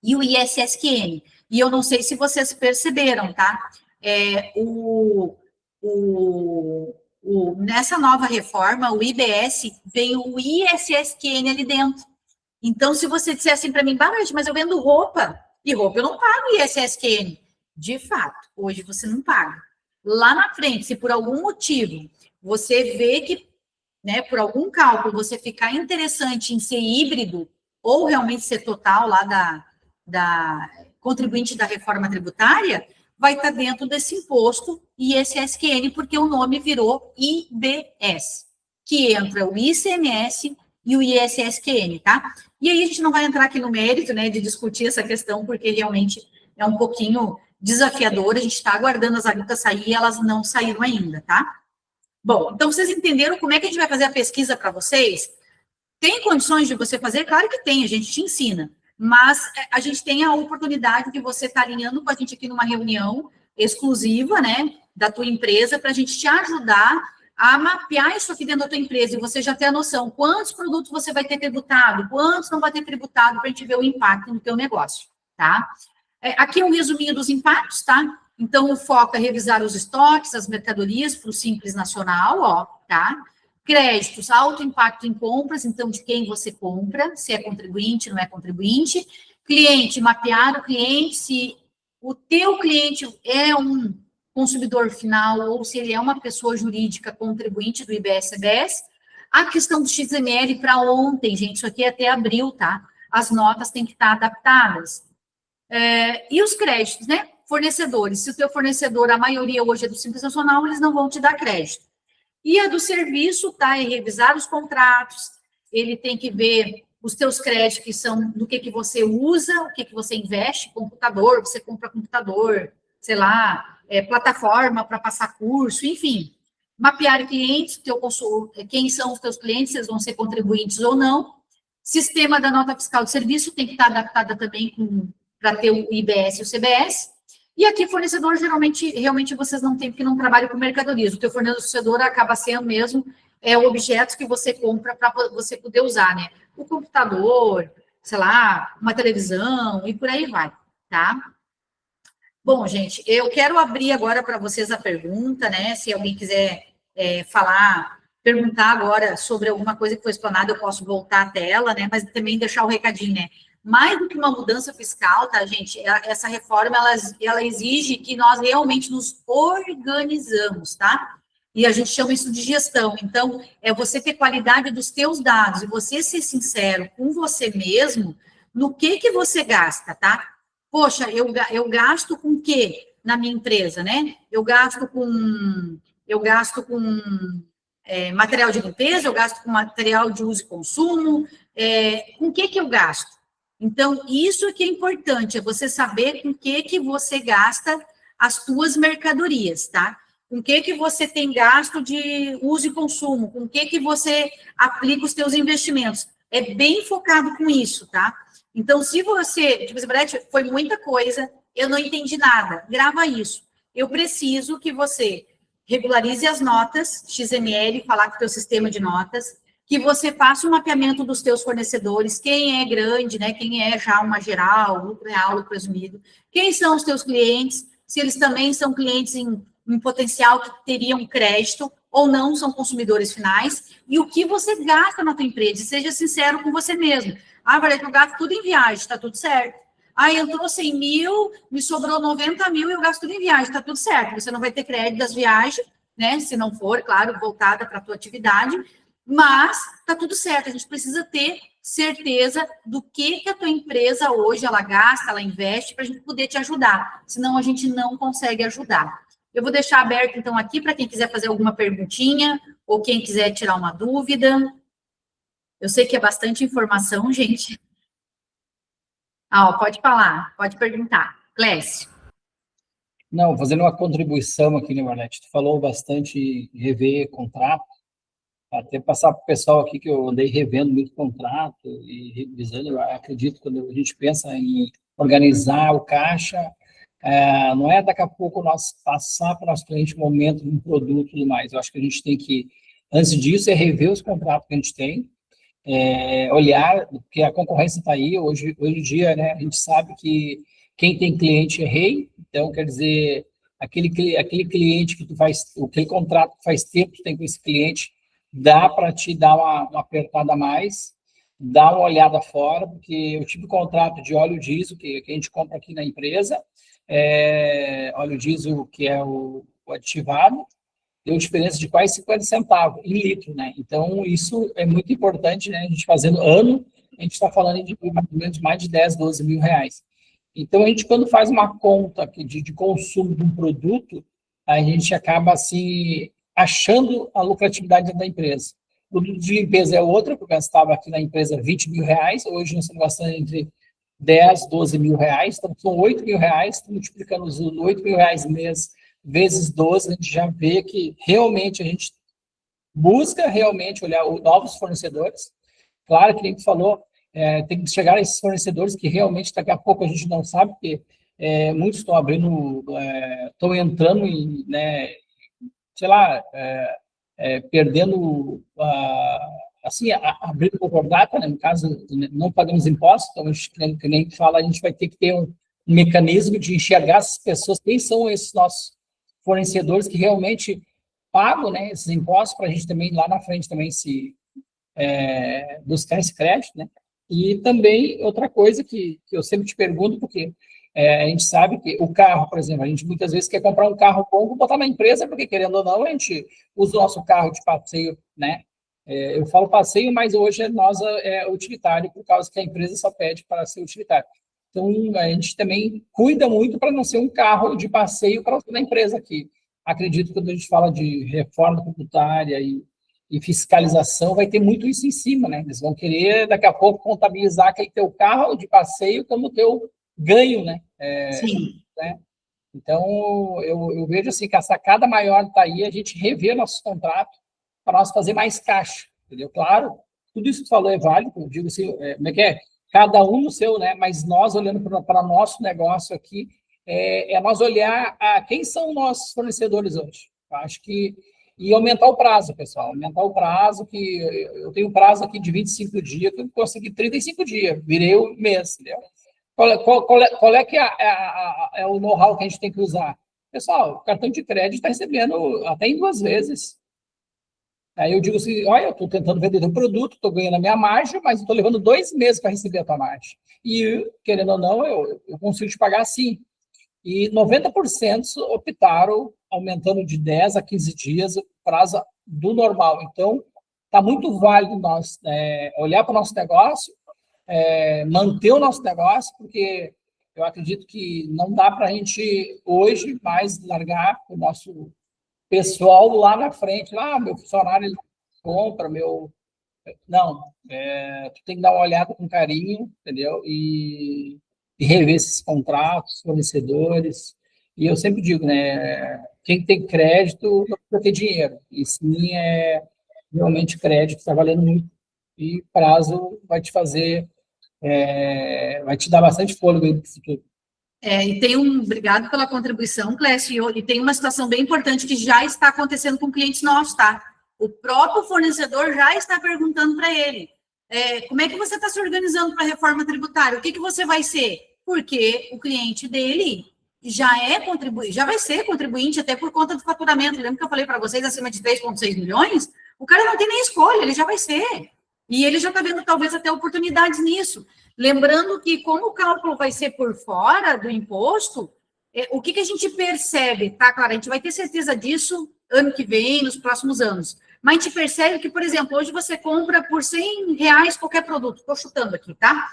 E o ISSQN. E eu não sei se vocês perceberam, tá? Nessa nova reforma, o IBS, veio o ISSQN ali dentro. Então, se você disser assim para mim, mas eu vendo roupa, e roupa eu não pago ISSQN. De fato, hoje você não paga. Lá na frente, se por algum motivo você vê que, né, por algum cálculo, você ficar interessante em ser híbrido, ou realmente ser total lá da contribuinte da reforma tributária, vai estar dentro desse imposto ISSQN, porque o nome virou IBS, que entra o ICMS e o ISSQN, tá? E aí a gente não vai entrar aqui no mérito, né, de discutir essa questão, porque realmente é um pouquinho desafiador, a gente está aguardando as alíquotas sair e elas não saíram ainda, tá? Bom, então vocês entenderam como é que a gente vai fazer a pesquisa para vocês? Tem condições de você fazer? Claro que tem, a gente te ensina, mas a gente tem a oportunidade de você estar alinhando com a gente aqui numa reunião exclusiva, né, da tua empresa, para a gente te ajudar a mapear isso aqui dentro da tua empresa, e você já ter a noção quantos produtos você vai ter tributado, quantos não vai ter tributado, para a gente ver o impacto no teu negócio, tá? Aqui é um resuminho dos impactos, tá? Então, o foco é revisar os estoques, as mercadorias para o Simples Nacional, ó, tá? Créditos, alto impacto em compras, então, de quem você compra, se é contribuinte, não é contribuinte. Cliente, mapear o cliente, se o teu cliente é um consumidor final ou se ele é uma pessoa jurídica contribuinte do IBS-CBS. A questão do XML para ontem, gente, isso aqui é até abril, tá? As notas têm que estar adaptadas. E os créditos, né? Fornecedores. Se o teu fornecedor, a maioria hoje é do Simples Nacional, eles não vão te dar crédito. E a do serviço, tá? É revisar os contratos, ele tem que ver os teus créditos, que são do que você usa, o que você investe, computador, você compra computador, sei lá, plataforma para passar curso, enfim. Mapear clientes, quem são os teus clientes, eles vão ser contribuintes ou não. Sistema da nota fiscal de serviço tem que estar adaptada também para ter o IBS e o CBS. E aqui, fornecedor, realmente vocês não têm, porque não trabalham com mercadorias. O teu fornecedor acaba sendo mesmo objetos que você compra para você poder usar, né? O computador, sei lá, uma televisão e por aí vai, tá? Bom, gente, eu quero abrir agora para vocês a pergunta, né? Se alguém quiser falar perguntar agora sobre alguma coisa que foi explanada, eu posso voltar à tela, né? Mas também deixar o recadinho, né? Mais do que uma mudança fiscal, tá, gente? Essa reforma, ela exige que nós realmente nos organizamos, tá? E a gente chama isso de gestão. Então, é você ter qualidade dos teus dados e você ser sincero com você mesmo no que você gasta, tá? Poxa, eu gasto com o quê na minha empresa, né? Eu gasto com material de limpeza, eu gasto com material de uso e consumo, com o que eu gasto? Então, isso que é importante, é você saber com o que você gasta as suas mercadorias, tá? Com o que você tem gasto de uso e consumo, com o que você aplica os seus investimentos. É bem focado com isso, tá? Então, se você, tipo, foi muita coisa, eu não entendi nada, grava isso. Eu preciso que você regularize as notas, XML, falar com o teu sistema de notas, que você faça um mapeamento dos teus fornecedores, quem é grande, né, quem é já uma geral, lucro real, lucro presumido, quem são os teus clientes, se eles também são clientes em potencial que teriam crédito ou não são consumidores finais, e o que você gasta na tua empresa, e seja sincero com você mesmo. Valete, eu gasto tudo em viagem, está tudo certo. Entrou 100 mil, me sobrou 90 mil e eu gasto tudo em viagem, está tudo certo. Você não vai ter crédito das viagens, né? Se não for, claro, voltada para a tua atividade, mas está tudo certo. A gente precisa ter certeza do que a tua empresa hoje ela gasta, ela investe, para a gente poder te ajudar. Senão a gente não consegue ajudar. Eu vou deixar aberto, então, aqui para quem quiser fazer alguma perguntinha ou quem quiser tirar uma dúvida. Eu sei que é bastante informação, gente. Pode falar, pode perguntar. Clécio. Não, fazendo uma contribuição aqui, né, Marlete? Tu falou bastante em rever contrato, até passar para o pessoal aqui que eu andei revendo muito contrato e revisando. Eu acredito que quando a gente pensa em organizar o caixa, não é daqui a pouco nós passar para o nosso cliente o momento de um produto e tudo mais. Eu acho que a gente tem que, antes disso, rever os contratos que a gente tem, olhar, porque a concorrência está aí, hoje em dia, né, a gente sabe que quem tem cliente é rei, então, quer dizer, aquele cliente que tu faz, aquele contrato que faz tempo que tu tem com esse cliente, dá para te dar uma apertada a mais, dá uma olhada fora, porque o tipo de contrato de óleo diesel que a gente compra aqui na empresa, óleo diesel que é o aditivado, deu diferença de quase 50 centavos em litro, né? Então, isso é muito importante, né? A gente fazendo ano, a gente está falando de mais ou menos mais de 10, 12 mil reais. Então, a gente, quando faz uma conta de consumo de um produto, a gente acaba, assim, achando a lucratividade da empresa. O produto de limpeza é outro, que eu gastava aqui na empresa 20 mil reais, hoje nós estamos gastando entre 10, 12 mil reais, então são 8 mil reais, estamos multiplicando os 8 mil reais mês vezes 12, a gente já vê que realmente a gente busca realmente olhar novos fornecedores. Claro que nem tu falou, tem que chegar a esses fornecedores que realmente daqui a pouco a gente não sabe, porque muitos estão abrindo, estão entrando em, né, sei lá, perdendo, assim, abrindo concordata, né, no caso, não pagamos impostos, então, a gente, que nem fala, a gente vai ter que ter um mecanismo de enxergar essas pessoas, quem são esses nossos fornecedores que realmente pagam, né, esses impostos para a gente também, lá na frente, também se buscar esse crédito, né? E também outra coisa que eu sempre te pergunto, porque a gente sabe que o carro, por exemplo, a gente muitas vezes quer comprar um carro bom para botar na empresa, porque querendo ou não, a gente usa o nosso carro de passeio, né? Eu falo passeio, mas hoje nós é utilitário, por causa que a empresa só pede para ser utilitário. Então, a gente também cuida muito para não ser um carro de passeio para a empresa aqui. Acredito que quando a gente fala de reforma tributária e fiscalização, vai ter muito isso em cima, né? Eles vão querer, daqui a pouco, contabilizar aquele teu carro de passeio como teu ganho, né? Sim. Né? Então, eu vejo assim que a sacada maior está aí, a gente rever nossos contratos para nós fazer mais caixa, entendeu? Claro, tudo isso que tu falou é válido, eu digo assim, como é que é? Cada um no seu, né? Mas nós, olhando para nosso negócio aqui, nós olhar quem são nossos fornecedores hoje. Eu acho que... E aumentar o prazo, pessoal. Aumentar o prazo, que eu tenho um prazo aqui de 25 dias, que eu consegui 35 dias, virei o mês, entendeu? Qual é que é o know-how que a gente tem que usar? Pessoal, o cartão de crédito está recebendo até em 2 vezes. Aí eu digo assim, olha, eu estou tentando vender teu produto, estou ganhando a minha margem, mas estou levando 2 meses para receber a tua margem. E, querendo ou não, eu consigo te pagar assim. E 90% optaram aumentando de 10 a 15 dias o prazo do normal. Então, está muito válido nós olhar para o nosso negócio, manter o nosso negócio, porque eu acredito que não dá para a gente hoje mais largar o nosso pessoal lá na frente. Lá, meu funcionário ele compra, meu... Não, tu tem que dar uma olhada com carinho, entendeu? E rever esses contratos, fornecedores. E eu sempre digo, né? Quem tem crédito não precisa ter dinheiro. E sim, realmente crédito está valendo muito. E prazo vai te fazer, vai te dar bastante fôlego aí para o futuro. Obrigado pela contribuição, Clécio, e tem uma situação bem importante que já está acontecendo com clientes nossos, tá? O próprio fornecedor já está perguntando para ele, como é que você está se organizando para a reforma tributária? O que você vai ser? Porque o cliente dele já vai ser contribuinte até por conta do faturamento. Lembra que eu falei para vocês, acima de 3,6 milhões? O cara não tem nem escolha, ele já vai ser. E ele já está vendo, talvez, até oportunidades nisso. Lembrando que, como o cálculo vai ser por fora do imposto, o que a gente percebe, tá, Clara? A gente vai ter certeza disso ano que vem, nos próximos anos. Mas a gente percebe que, por exemplo, hoje você compra por R$100 qualquer produto. Estou chutando aqui, tá?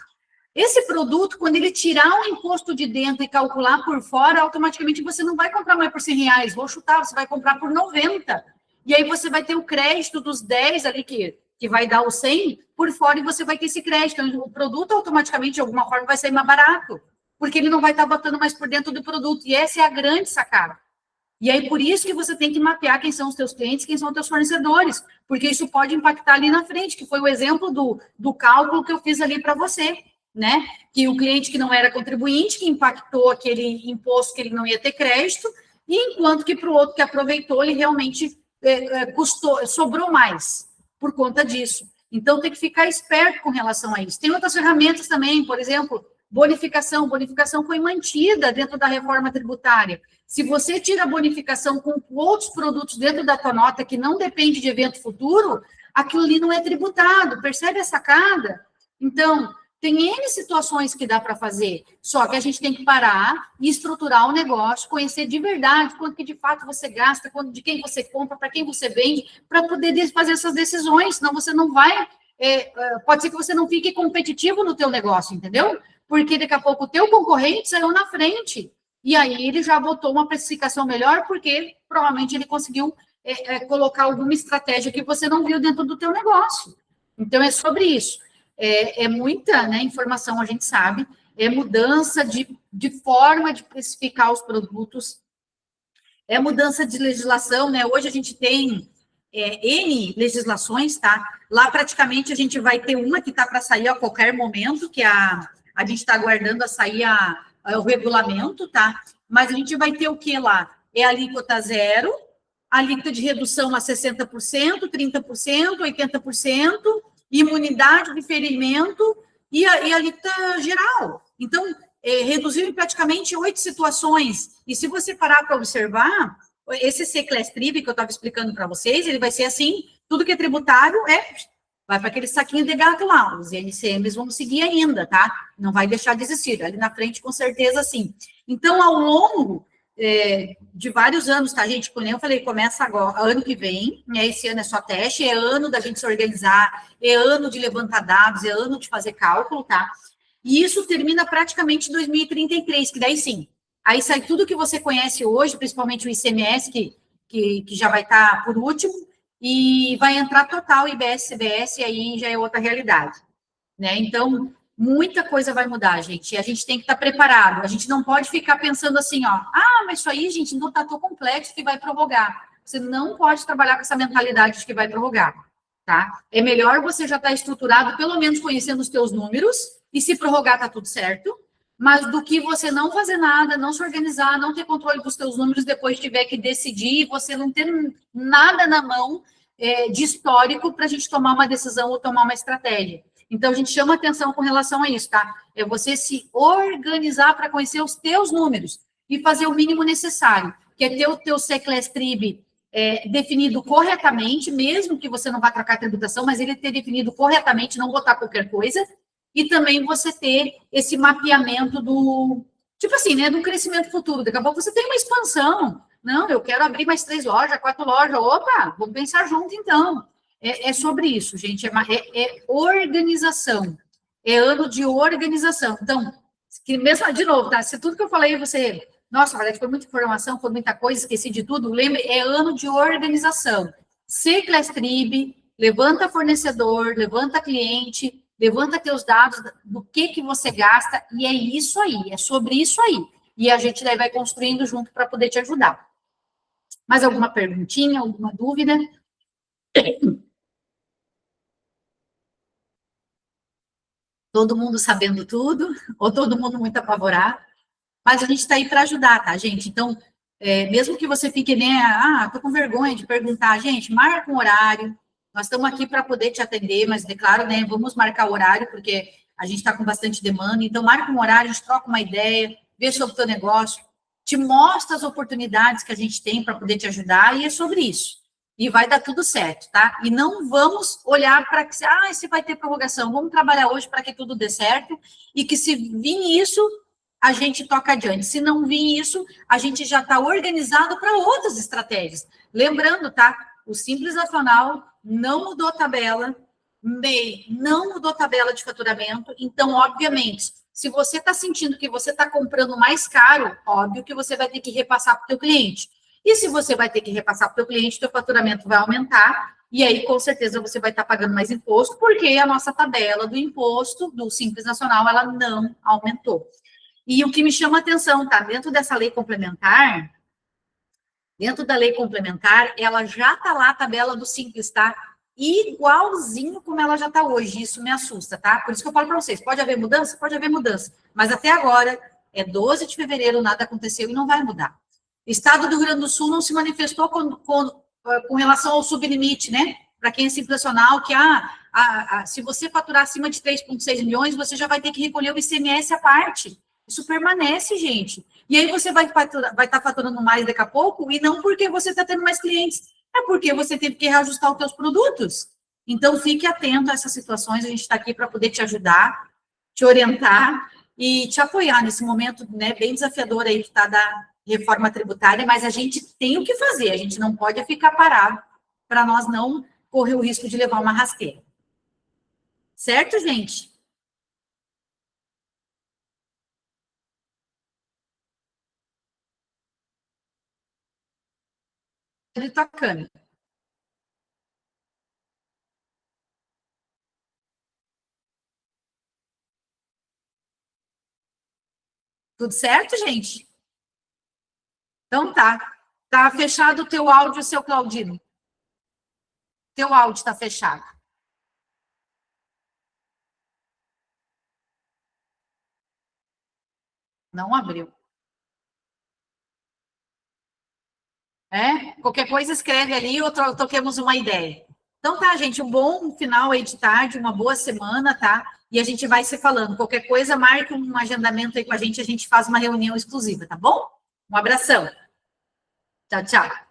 Esse produto, quando ele tirar o imposto de dentro e calcular por fora, automaticamente você não vai comprar mais por R$100. Vou chutar, você vai comprar por 90. E aí você vai ter o crédito dos 10 ali que vai dar o 100 por fora e você vai ter esse crédito. Então, o produto automaticamente, de alguma forma, vai sair mais barato, porque ele não vai estar botando mais por dentro do produto. E essa é a grande sacada. E aí, por isso que você tem que mapear quem são os teus clientes, quem são os teus fornecedores, porque isso pode impactar ali na frente, que foi o exemplo do cálculo que eu fiz ali para você, né? Que o cliente que não era contribuinte, que impactou aquele imposto que ele não ia ter crédito, e enquanto que para o outro que aproveitou, ele realmente sobrou mais por conta disso. Então, tem que ficar esperto com relação a isso. Tem outras ferramentas também, por exemplo, bonificação. Bonificação foi mantida dentro da reforma tributária. Se você tira a bonificação com outros produtos dentro da tua nota que não depende de evento futuro, aquilo ali não é tributado. Percebe a sacada? Então, tem N situações que dá para fazer, só que a gente tem que parar e estruturar o negócio, conhecer de verdade quanto que de fato você gasta, de quem você compra, para quem você vende, para poder fazer essas decisões, senão você não vai, pode ser que você não fique competitivo no teu negócio, entendeu? Porque daqui a pouco o teu concorrente saiu na frente, e aí ele já botou uma precificação melhor, porque provavelmente ele conseguiu colocar alguma estratégia que você não viu dentro do teu negócio. Então, é sobre isso. É muita, né, informação, a gente sabe, é mudança de forma de precificar os produtos, é mudança de legislação, né? Hoje a gente tem N legislações, tá? Lá praticamente a gente vai ter uma que está para sair a qualquer momento, que a gente está aguardando a sair o regulamento, tá? Mas a gente vai ter o que lá? É a alíquota zero, a alíquota de redução a 60%, 30%, 80%, imunidade, diferimento e a alíquota geral. Então, reduziu em praticamente 8 situações. E se você parar para observar, esse C-Class-Trib que eu estava explicando para vocês, ele vai ser assim, tudo que é tributário vai para aquele saquinho de gato lá. Os NCMs vão seguir ainda, tá? Não vai deixar de existir. Ali na frente, com certeza, sim. Então, ao longo de vários anos, tá, gente? Como eu falei, começa agora, ano que vem, né? Esse ano é só teste, é ano da gente se organizar, é ano de levantar dados, é ano de fazer cálculo, tá? E isso termina praticamente em 2033, que daí sim. Aí sai tudo que você conhece hoje, principalmente o ICMS, que já vai estar por último, e vai entrar total IBS, CBS, e aí já é outra realidade, né? Então, muita coisa vai mudar, gente, e a gente tem que estar preparado. A gente não pode ficar pensando assim, ó, mas isso aí, gente, não está tão complexo que vai prorrogar. Você não pode trabalhar com essa mentalidade de que vai prorrogar, tá? É melhor você já estar estruturado, pelo menos conhecendo os teus números, e se prorrogar, tá tudo certo, mas do que você não fazer nada, não se organizar, não ter controle dos teus números, depois tiver que decidir, você não ter nada na mão de histórico para a gente tomar uma decisão ou tomar uma estratégia. Então, a gente chama atenção com relação a isso, tá? É você se organizar para conhecer os teus números e fazer o mínimo necessário, que é ter o teu C-Class-Trib definido corretamente, mesmo que você não vá trocar a tributação, mas ele ter definido corretamente, não botar qualquer coisa, e também você ter esse mapeamento do, tipo assim, né, do crescimento futuro. Daqui a pouco você tem uma expansão. Não, eu quero abrir mais 3 lojas, 4 lojas. Opa, vamos pensar junto, então. É sobre isso, gente. É organização. É ano de organização. Então, que mesmo, de novo, tá? Se tudo que eu falei, você... Nossa, Valete, foi muita informação, foi muita coisa, esqueci de tudo. Lembre, é ano de organização. Ciclastrib, levanta fornecedor, levanta cliente, levanta teus dados do que você gasta, e é isso aí, é sobre isso aí. E a gente daí vai construindo junto para poder te ajudar. Mais alguma perguntinha, alguma dúvida? Todo mundo sabendo tudo, ou todo mundo muito apavorado? Mas a gente está aí para ajudar, tá, gente? Então, mesmo que você fique, né, tô com vergonha de perguntar, gente, marca um horário, nós estamos aqui para poder te atender, mas, claro, né, vamos marcar o horário, porque a gente está com bastante demanda, então marca um horário, a gente troca uma ideia, vê sobre o teu negócio, te mostra as oportunidades que a gente tem para poder te ajudar, e é sobre isso. E vai dar tudo certo, tá? E não vamos olhar para que, se vai ter prorrogação, vamos trabalhar hoje para que tudo dê certo, e que se vir isso, a gente toca adiante. Se não vir isso, a gente já está organizado para outras estratégias. Lembrando, tá? O Simples Nacional não mudou a tabela, MEI não mudou a tabela de faturamento, então, obviamente, se você está sentindo que você está comprando mais caro, óbvio que você vai ter que repassar para o teu cliente. E se você vai ter que repassar para o teu cliente, o teu faturamento vai aumentar, e aí, com certeza, você vai estar pagando mais imposto, porque a nossa tabela do imposto do Simples Nacional, ela não aumentou. E o que me chama a atenção, tá? Dentro dessa lei complementar, ela já está lá a tabela do Simples, tá? Igualzinho como ela já está hoje. Isso me assusta, tá? Por isso que eu falo para vocês, pode haver mudança? Pode haver mudança. Mas até agora, é 12 de fevereiro, nada aconteceu e não vai mudar. O Estado do Rio Grande do Sul não se manifestou com relação ao sublimite, né? Para quem é Simples Nacional, que se você faturar acima de 3,6 milhões, você já vai ter que recolher o ICMS à parte. Isso permanece, gente. E aí você vai estar faturando mais daqui a pouco, e não porque você está tendo mais clientes, é porque você teve que reajustar os seus produtos. Então, fique atento a essas situações, a gente está aqui para poder te ajudar, te orientar e te apoiar nesse momento, né, bem desafiador aí que está da reforma tributária, mas a gente tem o que fazer, a gente não pode ficar parado para nós não correr o risco de levar uma rasteira. Certo, gente? De tua câmera. Tudo certo, gente? Então tá. Tá fechado o teu áudio, seu Claudino. Teu áudio está fechado. Não abriu. Qualquer coisa escreve ali ou toquemos uma ideia. Então tá, gente, um bom final aí de tarde, uma boa semana, tá? E a gente vai se falando. Qualquer coisa, marque um agendamento aí com a gente faz uma reunião exclusiva, tá bom? Um abração. Tchau, tchau.